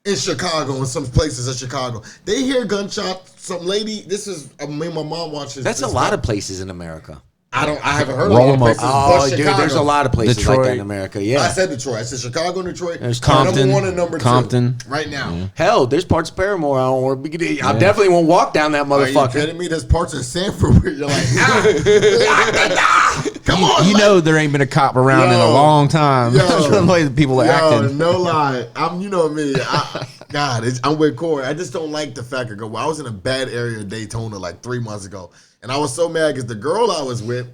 in Chicago. In some places in Chicago, they hear gunshots. Some lady. This is me and my mom watches. That's a lot of places in America. I haven't heard Roll of them up. places. Oh, but dude, Chicago. there's a lot of places like that Detroit. in America. Yeah. I said Detroit. I said Chicago, Detroit. There's Compton, number 1 and number 2. Compton. Right now. Yeah. Hell, there's parts of Paramore I don't want to be. I definitely won't walk down that Are you motherfucker. kidding me? There's parts of Sanford where you're like, come on. You know there ain't been a cop around in a long time. The way the people are acting. No lie. You know me. I'm with Cory. I just don't like the fact that I was in a bad area of Daytona like 3 months ago, and I was so mad because the girl I was with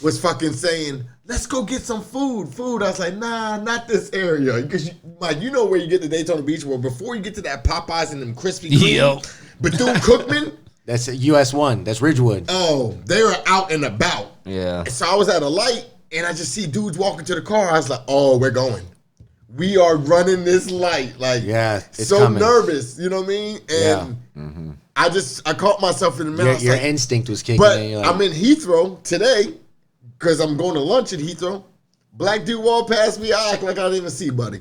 was fucking saying, let's go get some food. I was like, nah, not this area. Because, Mike, you know where you get to Daytona Beach, where before you get to that Popeyes and them Krispy Kreme, Bethune-Cookman. That's a US 1. That's Ridgewood. Oh, they were out and about. Yeah. So I was at a light, and I just see dudes walking to the car. I was like, oh, we're going. We are running this light. Like, it's so coming. nervous. You know what I mean? And I caught myself in the middle. Your instinct was kicking but in. You're I'm in Heathrow today because I'm going to lunch at Heathrow. Black dude walked past me. I act like I didn't even see, buddy.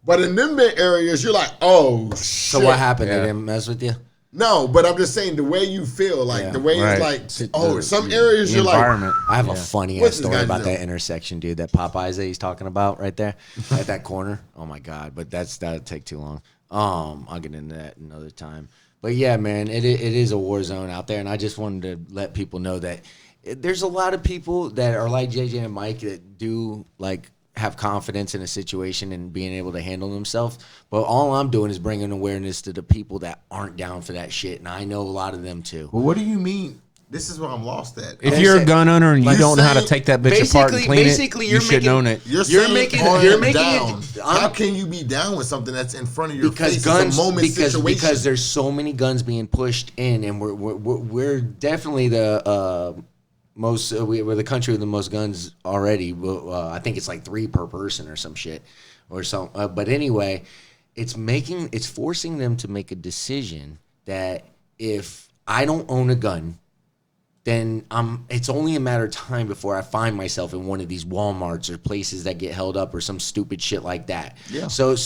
But in them areas, you're like, oh, shit. So what happened? They didn't mess with you? No, but I'm just saying the way you feel, like the way it's like, some areas you're like. I have a funny ass story about that intersection, dude. That Popeyes that he's talking about right there at that corner. Oh my God! But that'll take too long. I'll get into that another time. But yeah, man, it is a war zone out there, and I just wanted to let people know that there's a lot of people that are like JJ and Mike that do like have confidence in a situation and being able to handle themselves. But all I'm doing is bringing awareness to the people that aren't down for that shit. And I know a lot of them too. Well, what do you mean? This is where I'm lost at. If you're a gun owner and you don't know how to take that bitch apart and clean it, you shouldn't own it. You're making it. How can you be down with something that's in front of your face? Guns, it's a moment situation. Because there's so many guns being pushed in, and we're definitely the we're the country with the most guns already. I think it's like 3 per person or some shit, or some. But anyway, it's forcing them to make a decision that if I don't own a gun, then it's only a matter of time before I find myself in one of these Walmarts or places that get held up or some stupid shit like that. Yeah. So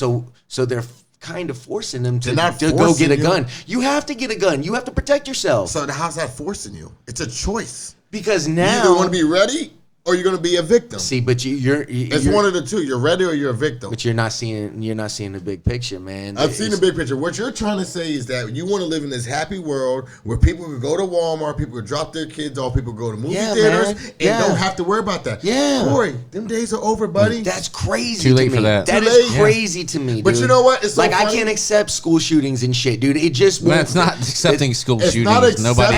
they're kind of forcing them to go get a gun. You have to get a gun. You have to protect yourself. So how's that forcing you? It's a choice. Because now you either want to be ready or you're gonna be a victim. See, but It's one of the two. You're ready or you're a victim. But you're not seeing the big picture, man. I've seen the big picture. What you're trying to say is that you want to live in this happy world where people can go to Walmart, people can drop their kids off, people go to movie theaters, and don't have to worry about that. Yeah. Corey, them days are over, buddy. That's crazy. Too late to me. for that. That Too is late. crazy to me, dude. But you know what? It's so like funny. I can't accept school shootings and shit, dude. It just won't. That's not accepting school It's shootings. not accepting. Nobody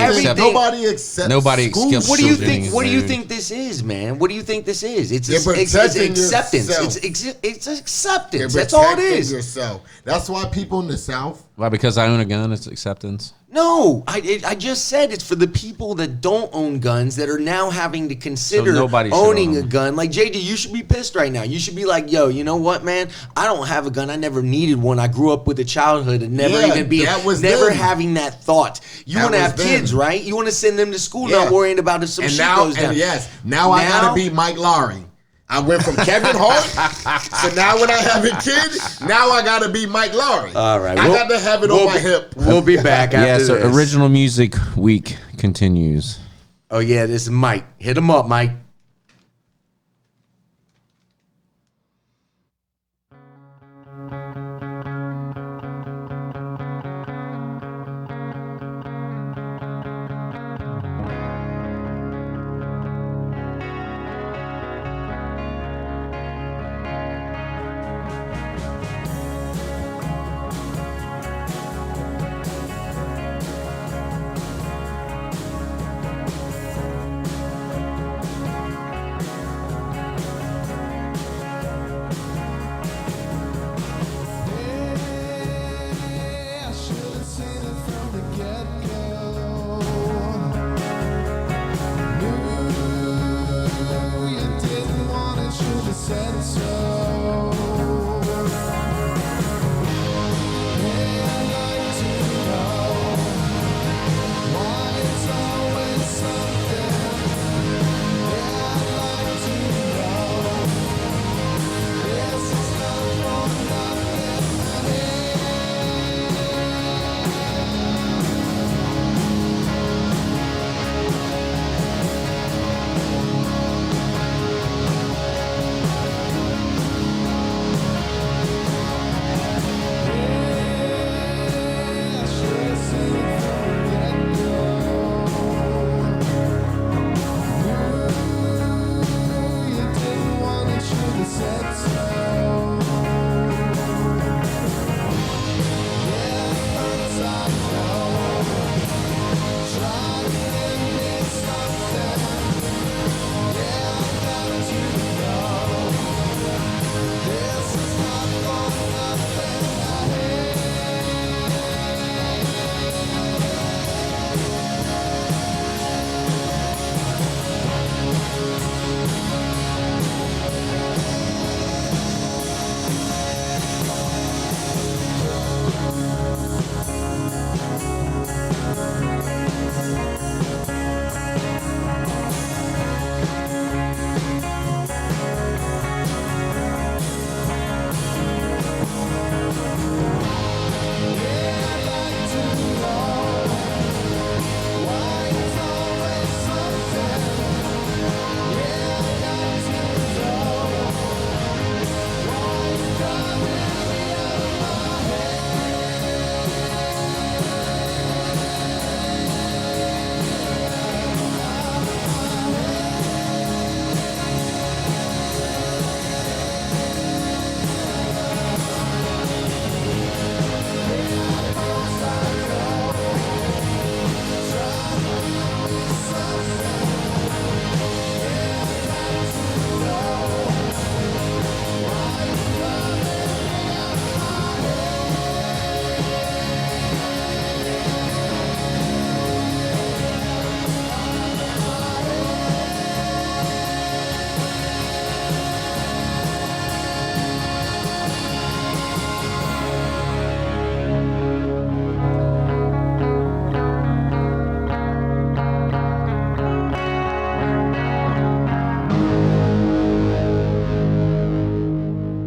accepts. Nobody accepts. accepts What do you school think? shootings, What do you dude. think this is, man? What do you think this is? It's You're it's protecting acceptance. yourself. It's acceptance. You're That's all it protecting is. yourself. That's why people in the South. Why? Because I own a gun, it's acceptance. No, I just said it's for the people that don't own guns that are now having to consider nobody should owning own a them. gun. Like, JD, you should be pissed right now. You should be like, yo, you know what, man? I don't have a gun. I never needed one. I grew up with a childhood and never never them. having that thought. You That want to was have them. kids, right? You want to send them to school, Yeah. not worrying about if some And shit now, goes down. and yes, now I gotta be Mike Lowry. I went from Kevin Hart, so now when I have a kid, now I gotta be Mike Lowry. All right, I got to have it on my hip. We'll be back after Yeah, so this. original music week continues. Oh yeah, this is Mike. Hit him up, Mike.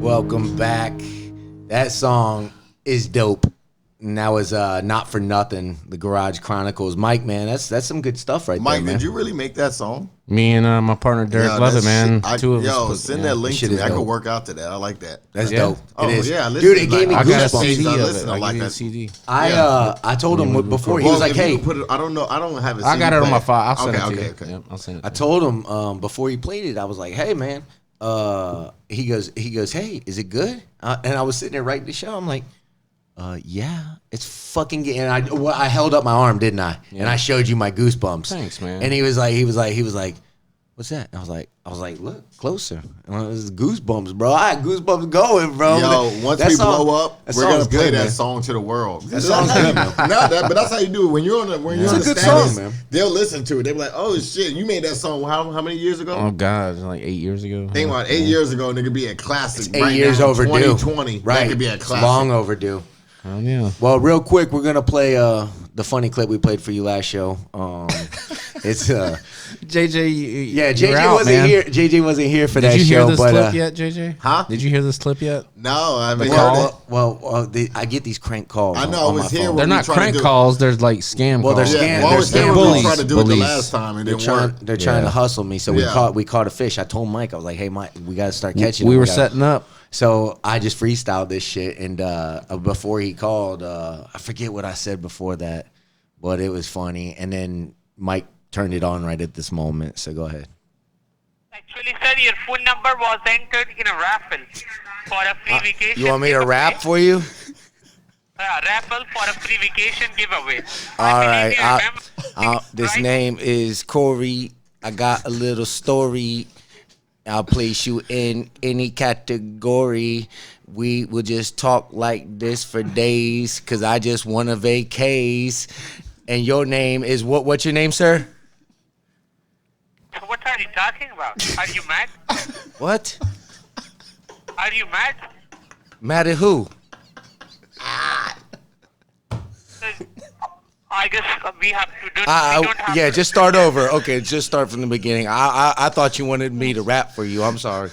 Welcome back. That song is dope. And that was Not For Nothing, the Garage Chronicles. Mike, man, that's some good stuff right Mike, there, man. did you really make that song? Me and my partner Derek love it, man. Two of us. Send that link to shit me. is I could dope. work out to that. I like that. That's Yeah. dope. Oh, It is. yeah, listen, Dude, it gave me I got a goosebumps. CD of Listen, it. I I'll like give you a that. CD. I told him before, he was like, if you hey. could put it, I don't know. I don't have it. I got it on my file. I'll send it to you. Okay. Yep, I'll send it. I told him before he played it, I was like, "Hey, man." He goes, "Hey, is it good?" And I was sitting there writing the show. I'm like, "Yeah, it's fucking good." And I held up my arm, didn't I? Yeah. And I showed you my goosebumps. Thanks, man. And he was like, "What's that?" And I was like, "Look closer." And it was goosebumps, bro. I had goosebumps going, bro. Yo, once That we song- blow up, that we're gonna song's play good, that man. song to the world. That song's good, man. But that's how you do it. When you're on the It's a the good status, song, man. they'll listen to it. They'll be like, "Oh shit, you made that song how many years ago?" Oh God, it was like 8 years ago. Think about it, 8 years ago, and it could be a classic. It's 8 right years now, overdue. 2020, right? that could be a It's classic. long overdue. Oh yeah. Well, real quick, we're gonna play the funny clip we played for you last show. It's JJ, yeah, you're JJ out, wasn't man. here. JJ wasn't here for that Did you show. hear this but clip yet, JJ? Huh? Did you hear this clip yet? No, I haven't heard it. well, I get these crank calls. I know, on I was my here phone. when They're we not tried to crank do- calls. They're like scam Well, they're calls. scam- Well, I was they're here when we bullies, tried to do it the bullies. last time, and it They're didn't work. trying to Yeah. hustle me. So Yeah. we caught a fish. I told Mike, I was like, "Hey, Mike, we got to start catching." We them. were gotta-" setting up. So I just freestyled this shit, and before he called, I forget what I said before that, but it was funny. And then Mike turned it on right at this moment. So go ahead. Actually, sir, your phone number was entered in a raffle for a free vacation. You want me to giveaway. rap for you? Raffle for a free vacation giveaway. All I right. believe you remember, This right? name is Cory. I got a little story. I'll place you in any category. We will just talk like this for days, cause I just want a vacays. And your name is what? What's your name, sir? What are you talking about? Are you mad? What? Are you mad? Mad at who? I guess we have to do. We don't have Yeah, to- just start over. Okay, just start from the beginning. I thought you wanted me to rap for you. I'm sorry.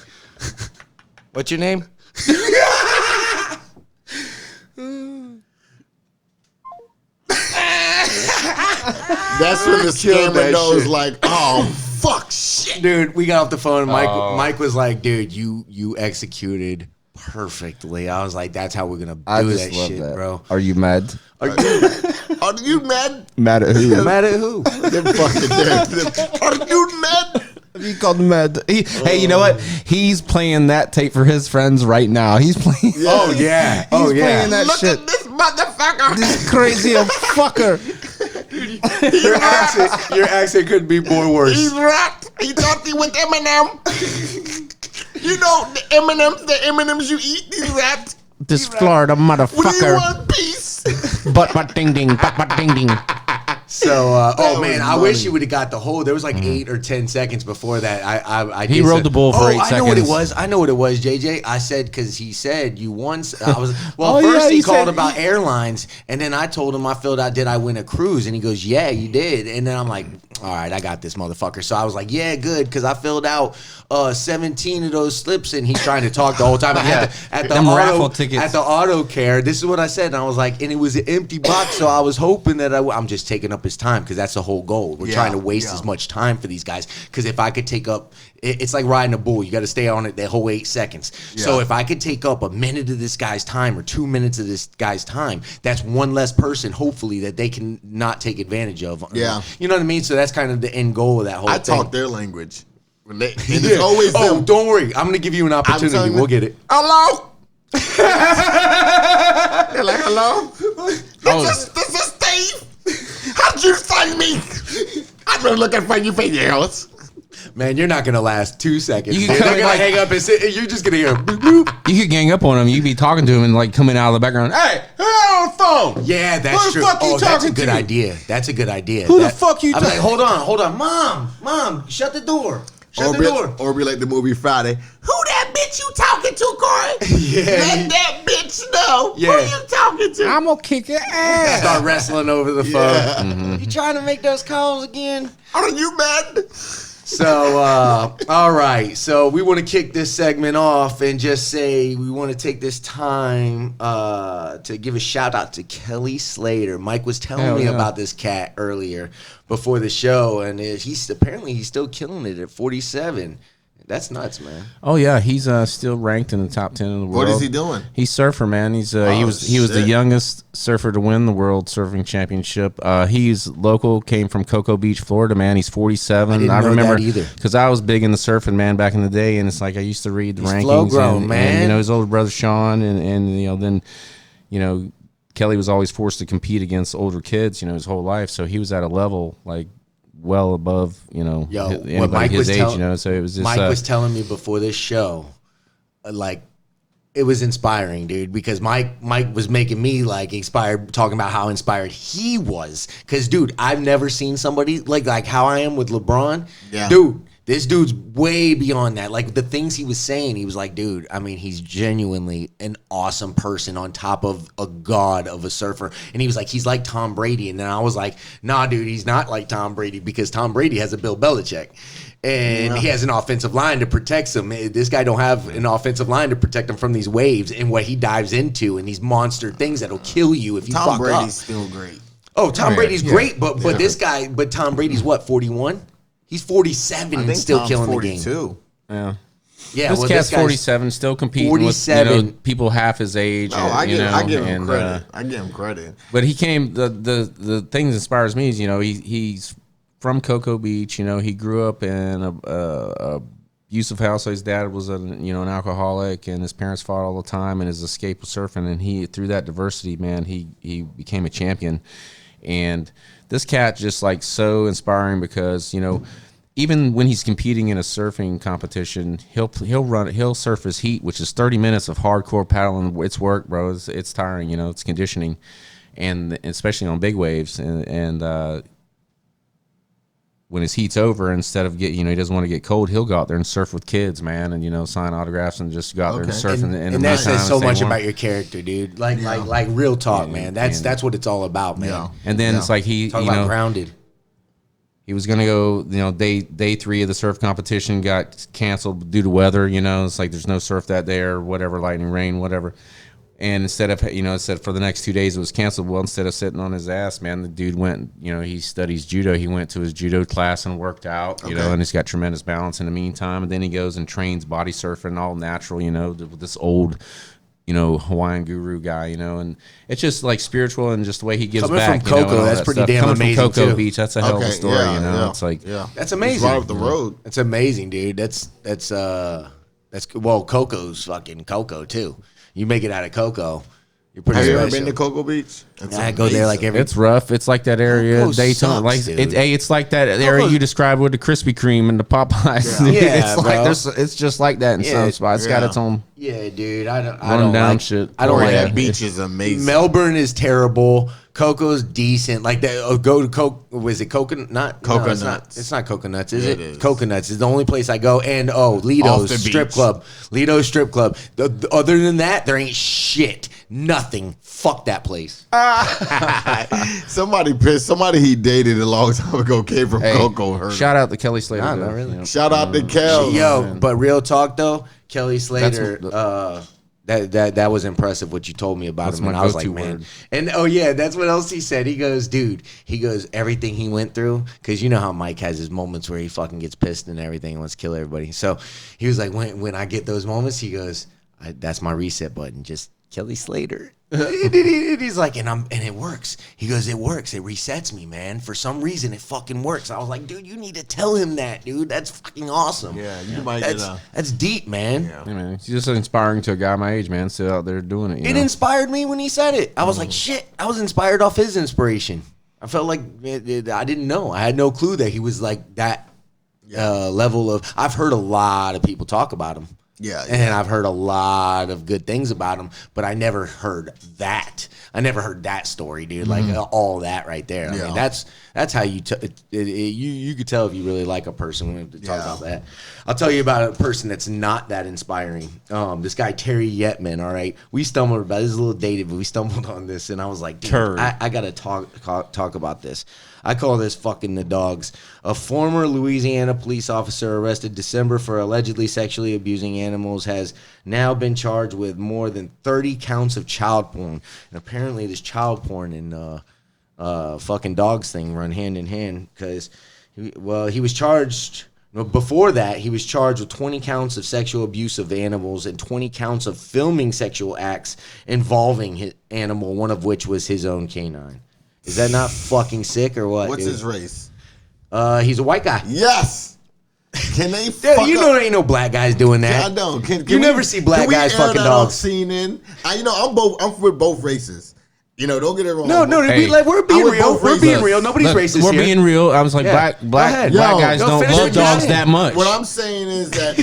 What's your name? That's when the Killed that scammer knows, shit. like, oh fuck, shit. Dude, we got off the phone. Mike Oh. Mike was like, dude, you executed perfectly. I was like, that's how we're gonna do I just that love shit, that. bro. Are you mad? Are you mad? Mad at who? Mad at who? Them fucking dead. Are you mad? You called him mad. Hey, you know what? He's playing that tape for his friends right now. He's playing. Oh yeah. He's playing that Look shit. at this motherfucker. This crazy fucker. Your accent couldn't be more worse. He's rapped. He thought he went Eminem. You know the M&Ms you eat. He's rapped. This Florida We motherfucker. want peace. But ding ding. But ding ding. So, That man, was I wish funny. you would have got the whole. There was like 8 or 10 seconds before that. I He did rode say- the bull for 8 I know what it seconds. was. I know what it was, JJ. I said because he said you won. I was well. Oh, First yeah, he he called said- about airlines, and then I told him I filled out. Did I win a cruise? And he goes, yeah, you did. And then I'm like, all right, I got this motherfucker. So I was like, yeah, good, because I filled out 17 of those slips, and he's trying to talk the whole time. Yeah. At the Them auto, raffle tickets. At the auto care, this is what I said, and I was like, and it was an empty box, so I was hoping that I'm just taking up his time because that's the whole goal. We're Yeah, trying to waste yeah. as much time for these guys because if I could take up, it's like riding a bull. You got to stay on it that whole 8 seconds. So Yeah. if I could take up a minute of this guy's time or 2 minutes of this guy's time, that's one less person, hopefully, that they can not take advantage of. Yeah. You know what I mean? So that's kind of the end goal of that whole I thing. talk their language. And Yeah. it's always oh, them. don't worry. I'm going to give you an opportunity. telling We'll you- get it. Hello? They're like, hello? This is Steve. How'd you find me? I've been looking for you for years. Man, you're not going to last 2 seconds. You Dude. can They're going like- to hang up and sit. You're just going to hear boop, boop. You could gang up on him. You'd be talking to him and like coming out of the background. Hey, who on the phone? Yeah, that's Who the true. fuck you Oh, that's a talking good to? idea. That's a good idea. Who the fuck you I'm like, talking- hold on. Mom, shut the door. Shut the door. Or be like the movie Friday. Who that bitch you talking to, Corey? Yeah. Let that bitch know. Yeah. Who you talking to? I'm gonna kick your ass. Start wrestling over the phone. Yeah. You trying to make those calls again? Are you mad? So, all right. So we want to kick this segment off and just say we want to take this time to give a shout out to Kelly Slater. Mike was telling me about this cat earlier before the show, and he's still killing it at 47. That's nuts, man. Oh yeah, he's still ranked in the top 10 in the world. What is he doing? He's surfer, man. He was the youngest surfer to win the World Surfing Championship. He's local, came from Cocoa Beach, Florida, man. He's 47. I remember that either because I was big into surfing, man, back in the day, and it's like I used to read the rankings. Flow grown, man. And, his older brother Sean, and then Kelly was always forced to compete against older kids, his whole life. So he was at a level like well above, anybody his age, So it was just Mike was telling me before this show, like it was inspiring, dude, because Mike was making me like inspired, talking about how inspired he was. Because, dude, I've never seen somebody like how I am with LeBron. Yeah. Dude, this dude's way beyond that. Like the things he was saying, he was like, dude, I mean, he's genuinely an awesome person on top of a god of a surfer. And he was like, he's like Tom Brady. And then I was like, nah, dude, he's not like Tom Brady because Tom Brady has a Bill Belichick. And he has an offensive line to protect him. This guy don't have an offensive line to protect him from these waves and what he dives into and these monster things that'll kill you if you fuck Tom Brady's up. still great. Oh, Tom Brady's great, but this guy, but Tom Brady's what, 41? He's 47 and still Tom's killing 42. the game. Yeah. Yeah, This well, cat's guy's 47, still competing 47. with people half his age. No, I give him and, credit. I give him credit. But he came. The thing that inspires me is he's from Cocoa Beach. He grew up in a abusive house. So his dad was an alcoholic, and his parents fought all the time. And his escape was surfing. And he through that diversity, man, he became a champion. And this cat just like so inspiring because even when he's competing in a surfing competition, he'll surf his heat, which is 30 minutes of hardcore paddling. It's work, bro. It's tiring, it's conditioning, and especially on big waves. And when his heat's over, instead of he doesn't want to get cold, he'll go out there and surf with kids, man, and sign autographs and just go out there and surf. And that says so much about your character, dude. Like real talk, man. That's what it's all about, man. Yeah. And then it's like Talk about grounded. He was gonna go, day 3 of the surf competition got canceled due to weather. It's like there's no surf that day or whatever, lightning, rain, whatever. And instead of for the next 2 days it was canceled. Well, instead of sitting on his ass, man, the dude went. He studies judo. He went to his judo class and worked out. And he's got tremendous balance in the meantime. And then he goes and trains body surfing, all natural. With this old, Hawaiian guru guy, and it's just like spiritual and just the way he gives Coming back. from Cocoa, that's pretty damn amazing from Cocoa too. Beach, that's a hell of a story. It's like that's amazing. Right up the road. That's amazing, dude. That's Coco's fucking Cocoa too. You make it out of Cocoa, you're pretty Have you special. ever been to Cocoa Beach? I go there like every. It's rough. It's like that area, Cocoa Daytona. sucks, dude. It's like that area you described with the Krispy Kreme and the Popeyes. Yeah, it's bro. like it's just like that in some spots. It's got its own Yeah, dude. I don't down like shit. I don't like That that. beach is amazing. Melbourne is terrible. Cocoa's decent. Like that. Go to Coke. Was it coconut? Coconuts. No, it's not coconuts, is it? It is. Coconuts is the only place I go. And Off Lido's the strip beach. club. Lido's strip club. Other than that, there ain't shit. Nothing. Fuck that place. Somebody pissed. Somebody he dated a long time ago came from Cocoa. Heard Shout out to Kelly Slater. Nah, though. not really. Shout out to Kel. Yo, but real talk though, Kelly Slater. That's That was impressive what you told me about That's him, and my I was like, go-to man. word. And that's what else he said. He goes, dude. He goes, everything he went through, because you know how Mike has his moments where he fucking gets pissed and everything and wants to kill everybody. So he was like, when I get those moments, he goes, that's my reset button. Just Kelly Slater. And he's like, and it works. He goes, it works. It resets me, man. For some reason, it fucking works. I was like, dude, you need to tell him that, dude. That's fucking awesome. Yeah, you might get that's deep, man. Yeah. Yeah, man. It's just inspiring to a guy my age, man. Still out there doing it. It inspired me when he said it. I was like, shit. I was inspired off his inspiration. I felt like I didn't know. I had no clue that he was like that level of. I've heard a lot of people talk about him. Yeah, And I've heard a lot of good things about him, but I never heard that. I never heard that story, dude. Like all that right there. I mean, that's how you you could tell if you really like a person when we talk about that. I'll tell you about a person that's not that inspiring. This guy Terry Yetman. All right, we stumbled about this is a little dated, but we stumbled on this, and I was like, dude, I gotta talk about this. I call this fucking the dogs. A former Louisiana police officer arrested December for allegedly sexually abusing animals has now been charged with more than 30 counts of child porn. And apparently this child porn and fucking dogs thing run hand in hand because, he was charged... Before that, he was charged with 20 counts of sexual abuse of animals and 20 counts of filming sexual acts involving his animal, one of which was his own canine. Is that not fucking sick or what? What's dude? his race? He's a white guy. Yes. Can they Dude, you know there ain't no black guys doing that. I know. You never see black guys fucking dogs. Scene in? I'm with both races. You know, don't get it wrong. No, Hey, we're being real. We're being real. Nobody's racist We're here. being real. I was like, Yeah. black ahead. black Yo, guys go don't finish love what you're dogs saying. that much. What I'm saying is that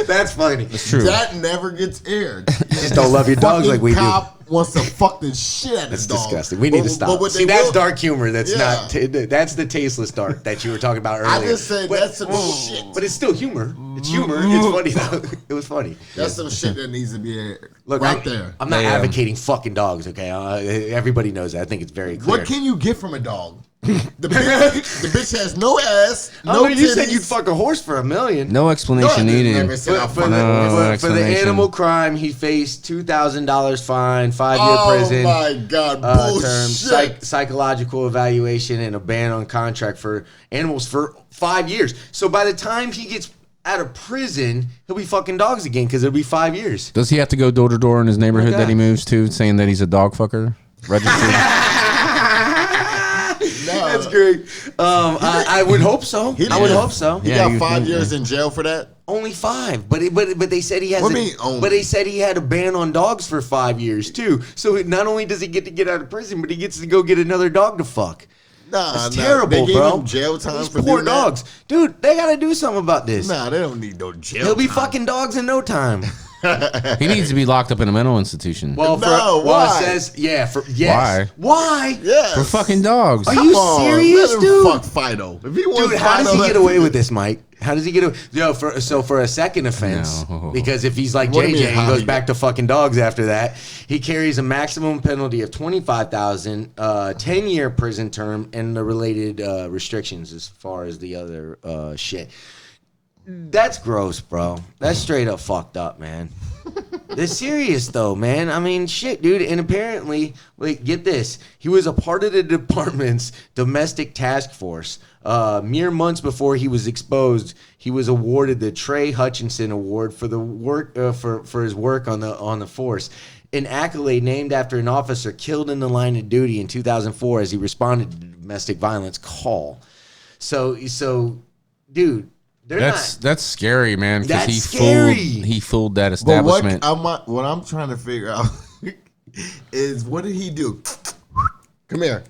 That's funny. It's true. that never gets aired. Just don't love your dogs like we do. Cop wants to fuck the shit out of That's the dog. disgusting. We need to stop. what See, they that's will- dark humor. That's Yeah. not. That's the tasteless dark that you were talking about earlier. I just said But- that's some shit. But it's still humor. It's humor. It's funny though. It was funny. That's some shit that needs to be aired. Look, right I'm, there. I'm not Yeah. advocating fucking dogs. Okay, everybody knows that. I think it's very clear. What can you get from a dog? The bitch has no ass, Oh, no no, you said titties. you'd fuck a horse for $1 million. No No, I explanation didn't needed. never say I'll For fuck the, a horse. No for the explanation. animal crime, he faced $2,000 fine, 5-year Oh prison. my god, Term, bullshit. psychological evaluation, and a ban on contract for animals for 5 years. So by the time he gets out of prison, he'll be fucking dogs again because it'll be 5 years. Does he have to go door to door in his neighborhood God. that he moves to, saying that he's a dog fucker? Registered. That's great. I would hope so. He I would did. hope so. He Yeah, got you 5 think, years in jail for that. Only 5, but they said he has. What do you mean only? But they said he had a ban on dogs for 5 years too. So not only does he get to get out of prison, but he gets to go get another dog to fuck. Nah, That's nah. terrible, They gave bro. him jail time These for poor doing that? dogs, dude. They gotta do something about this. Nah, they don't need no jail. He'll be time. fucking dogs in no time. He needs to be locked up in a mental institution. Well, No, it why? says yes. Why? Yeah. For fucking dogs. Are you serious, let him dude? Fuck Fido. If he wants Dude, how does Fido, he let get him away do with it. this, Mike? How does he get away? Yo, for a second offense, No. because if he's like What do you JJ mean, and how goes he back to fucking dogs after that, he carries a maximum penalty of $25,000, 10-year prison term, and the related restrictions as far as the other shit. That's gross, bro. That's straight up fucked up, man. They're serious though, man. I mean, shit, dude. And apparently, like, get this: he was a part of the department's domestic task force. Mere months before he was exposed, he was awarded the Trey Hutchinson Award for the work for his work on the force, an accolade named after an officer killed in the line of duty in 2004 as he responded to the domestic violence call. So, dude. That's scary, man. Because That's scary. he fooled that But establishment. what I'm trying to figure out is what did he do? Come here.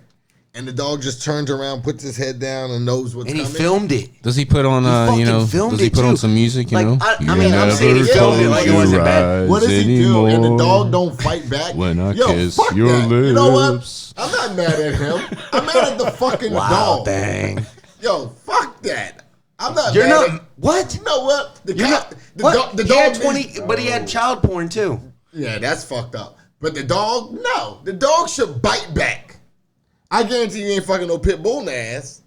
And the dog just turns around, puts his head down, and knows what's And he coming. filmed it. Does he put on fucking filmed does he it, put on too. some music, you Like, know? I You're mean, I'm saying he never filmed it like it going wasn't to bad. What does he do? And the anymore. dog don't fight back. When I Yo, kiss fuck your that. You know what? lips. I'm not mad at him. I'm mad at the fucking Wow, dog. dang. Yo, fuck that. I'm not You're mad not at, what? you know what? The You're cop, not the what? dog, the He dog had needs- 20, but he had child porn too. Yeah, that's fucked up. But the dog, no. The dog should bite back. I guarantee you ain't fucking no pit bull in the ass.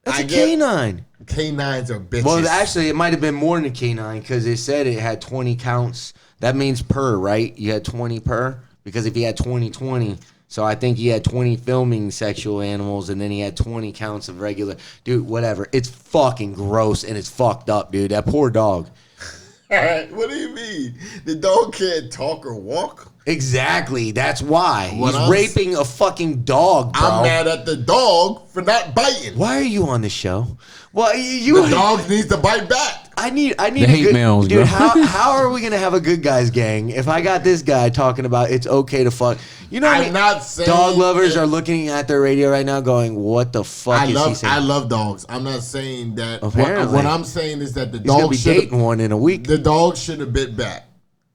That's I a get- canine. Canines are bitches. Well, actually, it might have been more than a canine because it said it had 20 counts. That means per, right? You had 20 per? Because if he had 20, so I think he had 20 filming sexual animals and then he had 20 counts of regular. Dude, whatever. It's fucking gross and it's fucked up, dude. That poor dog. What do you mean? The dog can't talk or walk? Exactly. That's why. What He's I'm- raping a fucking dog, bro. I'm mad at the dog for not biting. Why are you on the show? Well, you The dog needs to bite back. I need The a hate good mails, dude. bro. How are we gonna have a good guys gang if I got this guy talking about it's okay to fuck? You know, what I I'm mean? not saying Dog lovers it- are looking at their radio right now, going, "What the fuck is he saying?" I love dogs. I'm not saying that. Apparently. What I'm saying is that the He's gonna dog be should dating one in a week. the dog should have bit back.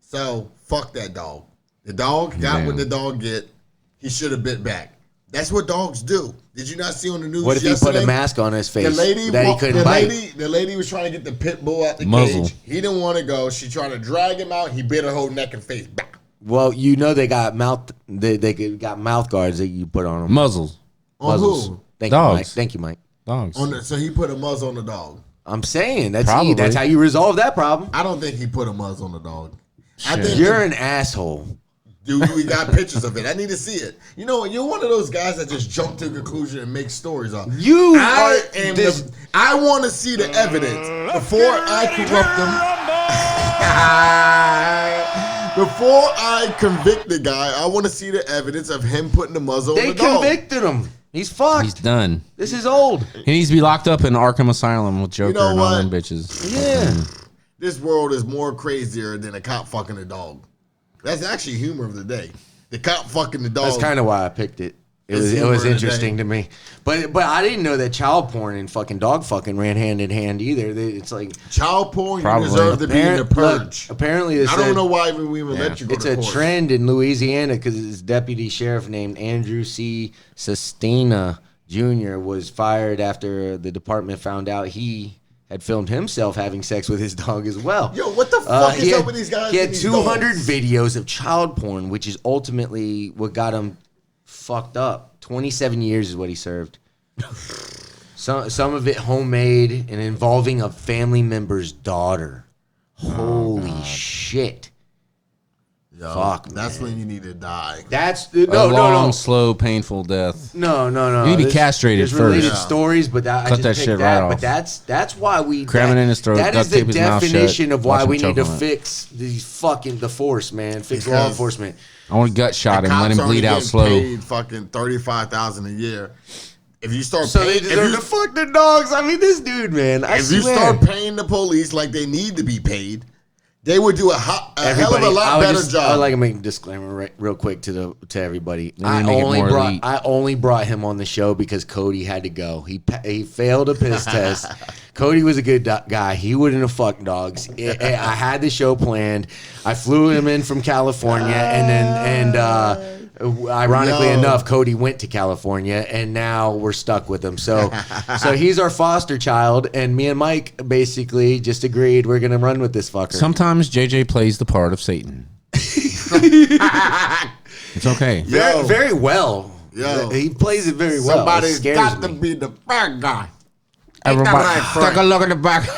So fuck that dog. The dog got Man. what the dog get. He should have bit back. That's what dogs do. Did you not see on the news What if yesterday? he put a mask on his face The lady, that he couldn't bite? the lady was trying to get the pit bull out the Muzzle. cage. He didn't want to go. She tried to drag him out. He bit her whole neck and face back. Well, you know they got mouth. They got mouth guards that you put on them. Muzzles. On Muzzles. who? Thank Dogs. you, Mike. Thank you, Mike. Dogs. So he put a muzzle on the dog. I'm saying that's Probably. that's how you resolve that problem. I don't think he put a muzzle on the dog. I Shit. think You're an asshole. dude, we got pictures of it. I need to see it. You know what? You're one of those guys that just jump to a conclusion and make stories up. I want to see the evidence before I corrupt him. Before I convict the guy, I want to see the evidence of him putting the muzzle on They the dog. convicted him. He's fucked. He's done. This is old. He needs to be locked up in Arkham Asylum with Joker know and all what? them bitches. Yeah. This world is more crazier than a cop fucking a dog. That's actually humor of the day. The cop fucking the dog. That's kind of why I picked it. It It's was humor of the interesting to me, but I didn't know that child porn and fucking dog fucking ran hand in hand either. It's like child porn. Probably. You deserve to be in the purge. Apparently, I don't know why we even let you go it's to a court. trend in Louisiana because his deputy sheriff named Andrew C. Sestina Jr. was fired after the department found out he had filmed himself having sex with his dog as well. Yo, what the fuck is up with these guys? He had and these 200 dogs? videos of child porn, which is ultimately what got him fucked up. 27 years is what he served. Some of it homemade and involving a family member's daughter. Holy shit. Yo, Fuck, that's man. when you need to die. That's A long, no. slow, painful death. No. You need to be castrated There's first. related Yeah. stories, but I Cut just that picked shit that. right But off. that's why we Cram it in his throat, That is duct the tape his mouth shut, definition of why watch him we need choke to on it. fix these fucking the force, man. Fix law Because- enforcement. I want to gut shot him, Cops let him only bleed out getting slow. Paid fucking $35,000 a year. If you start So paying, they deserve to fuck their dogs. I mean, this dude, man. I if you swear. start paying the police like they need to be paid, they would do a hell of a lot better I job. would like to make a disclaimer real quick to everybody. They need to make it more elite. I only brought him on the show because Cody had to go. He failed a piss test. Cody was a good guy. He wouldn't have fucked dogs. I had the show planned. I flew him in from California, and ironically Yo. enough, Cody went to California, and now we're stuck with him. So he's our foster child, and me and Mike basically just agreed we're gonna run with this fucker. Sometimes JJ plays the part of Satan. It's okay. Yo. Very well. Yo. He plays it very well. It Somebody's scares got to me. be the bad guy. Everybody, right, Frank? take a look at the back.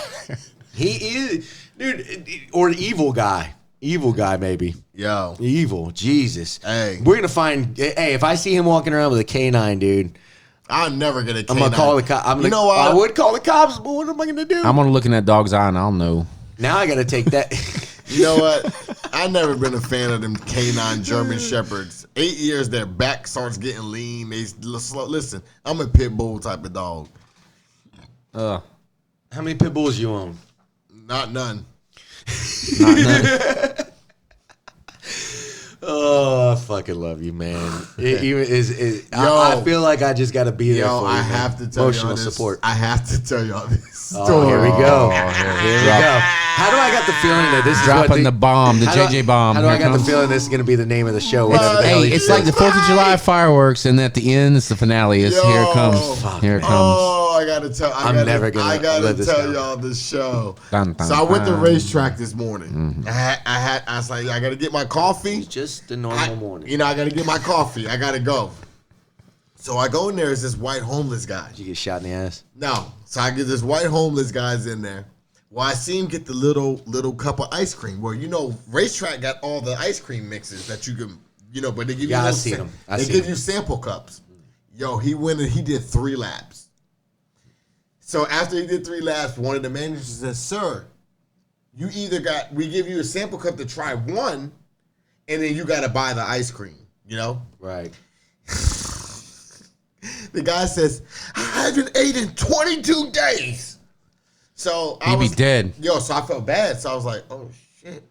He is, dude, or evil guy. Evil guy, maybe. Yo, Evil. Jesus. Hey. We're going to find, hey, if I see him walking around with a canine, dude, I'm never gonna. I'm going to call the cops. You know what? I would call the cops, but what am I going to do? I'm gonna look in that dog's eye and I'll know. Now I got to take that. You know what? I've never been a fan of them canine German shepherds. 8 years, their back starts getting lean. They listen. I'm a pit bull type of dog. How many pit bulls you own? Not none. Not none. Oh, I fucking love you, man. I Yo. feel like I just got to be there Yo, for you. I man. have to tell Emotional y'all this. support. I have to tell y'all this story. Oh, here we go. Here we go. How do I got the feeling that this is Dropping what the bomb, the how do JJ I- bomb. How do I Here got the comes. feeling this is going to be the name of the show? whatever the hell Hey, he it's said. like the 4th of July fireworks, and at the end, it's the finale. It's here it comes. Fuck. Here it comes. Oh, I gotta tell. I'm never gonna I gotta let this tell go. y'all this show. Dun, dun, So I went to dun. racetrack this morning. I was like, I gotta get my coffee. Just a normal morning. You know, I gotta get my coffee. I gotta go. So I go in there. Is this white homeless guy? Did you get shot in the ass? No. So I get this white homeless guy's in there. Well, I see him get the little cup of ice cream. Well, you know, racetrack got all the ice cream mixes that you can, but they give you. Yeah, I little seen 'em. I They seen give 'em. you sample cups. Yo, he went and he did 3 laps. So after he did 3 laps, one of the managers said, "Sir, we give you a sample cup to try one, and then you got to buy the ice cream." Right. The guy says, "I haven't eaten in 22 days." So I He'd be was dead. So I felt bad. So I was like, "Oh shit."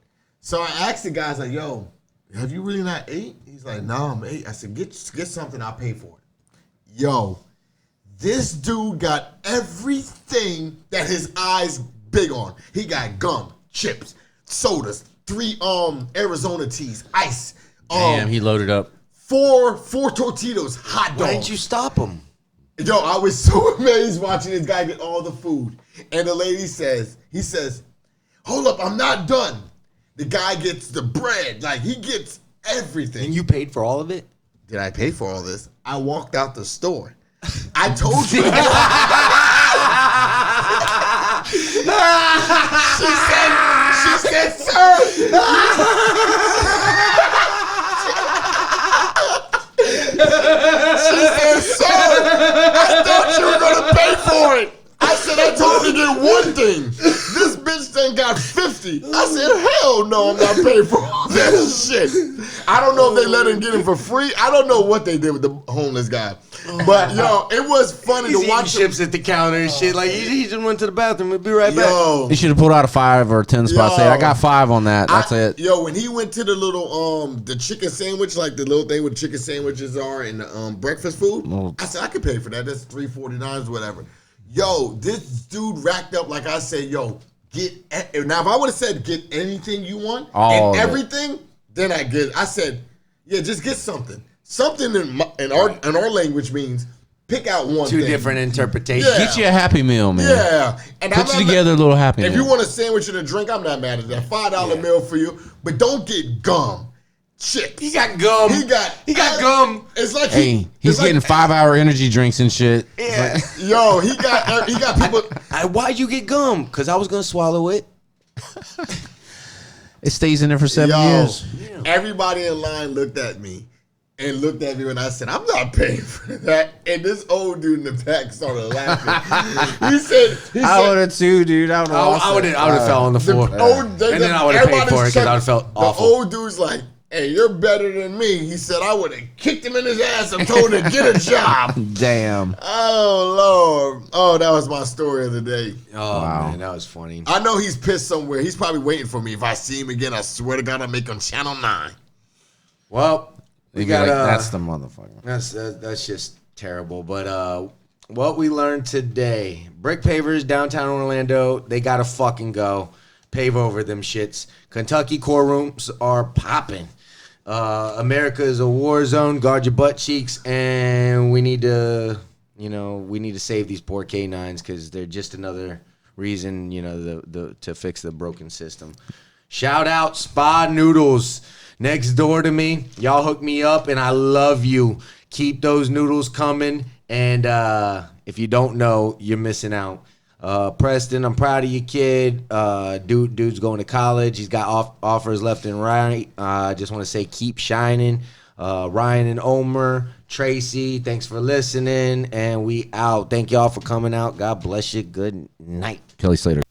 So I asked the guy, I was like, "Yo, have you really not ate?" He's like, "No, I'm ate." I said, "Get something. I'll pay for it." Yo, this dude got everything that his eyes big on. He got gum, chips, sodas, 3 Arizona teas, ice. Damn, he loaded up. four Tortitos, hot dogs. Why didn't you stop him? Yo, I was so amazed watching this guy get all the food. And the lady he says, "Hold up, I'm not done." The guy gets the bread. Like, he gets everything. And you paid for all of it? Did I pay for all this? I walked out the store. I told you. she said, sir. She said, sir, I thought you were going to pay for it. I said, I told her to get one thing. This bitch done got 50. I said, hell no, I'm not paying for all that shit. I don't know if they let him get him for free. I don't know what they did with the homeless guy. But, yo, it was funny to watch him. Chips at the counter and shit. Like, he just went to the bathroom. He'll be right back. You should have pulled out a 5 or 10 spot. Say, I got 5 on that. That's it. Yo, when he went to the little, the chicken sandwich, like the little thing where chicken sandwiches are and the breakfast food, I said, I could pay for that. That's $3.49 or whatever. Yo, this dude racked up, like I said, yo, now if I would have said get anything you want and everything, then I said, yeah, just get something. Something in our language means pick out one thing. 2 different interpretations. Yeah. Get you a Happy Meal, man. Yeah. And Put you together a little Happy Meal. If you want a sandwich and a drink, I'm not mad at that. $5 meal for you, but don't get gum. Chips. He got gum. He got gum. It's like he's getting 5-hour energy drinks and shit. Yeah. Yo, he got people. Why'd you get gum? Because I was gonna swallow it. It stays in there for 7 years. Everybody in line looked at me when I said, I'm not paying for that. And this old dude in the back started laughing. He said, I would have too, dude. I would have fell on the floor. And then I would have paid for it because I would have felt awful. The old dude's like, hey, you're better than me. He said, I would have kicked him in his ass and told him to get a job. Damn. Oh, Lord. Oh, that was my story of the day. Oh, wow. Man, that was funny. I know he's pissed somewhere. He's probably waiting for me. If I see him again, I swear to God, I'll make him Channel 9. Well, we got that's the motherfucker. That's just terrible. But what we learned today, brick pavers downtown Orlando, they gotta fucking go. Pave over them shits. Kentucky courtrooms are popping. America is a war zone. Guard your butt cheeks, and we need to save these poor K9s because they're just another reason, to fix the broken system. Shout out Spa Noodles next door to me. Y'all hook me up, and I love you. Keep those noodles coming, and if you don't know, you're missing out. Preston, I'm proud of you, kid. Dude's going to college. He's got offers left and right. I just want to say keep shining. Ryan and Omer, Tracy, thanks for listening, and we out. Thank y'all for coming out. God bless you. Good night. Kelly Slater.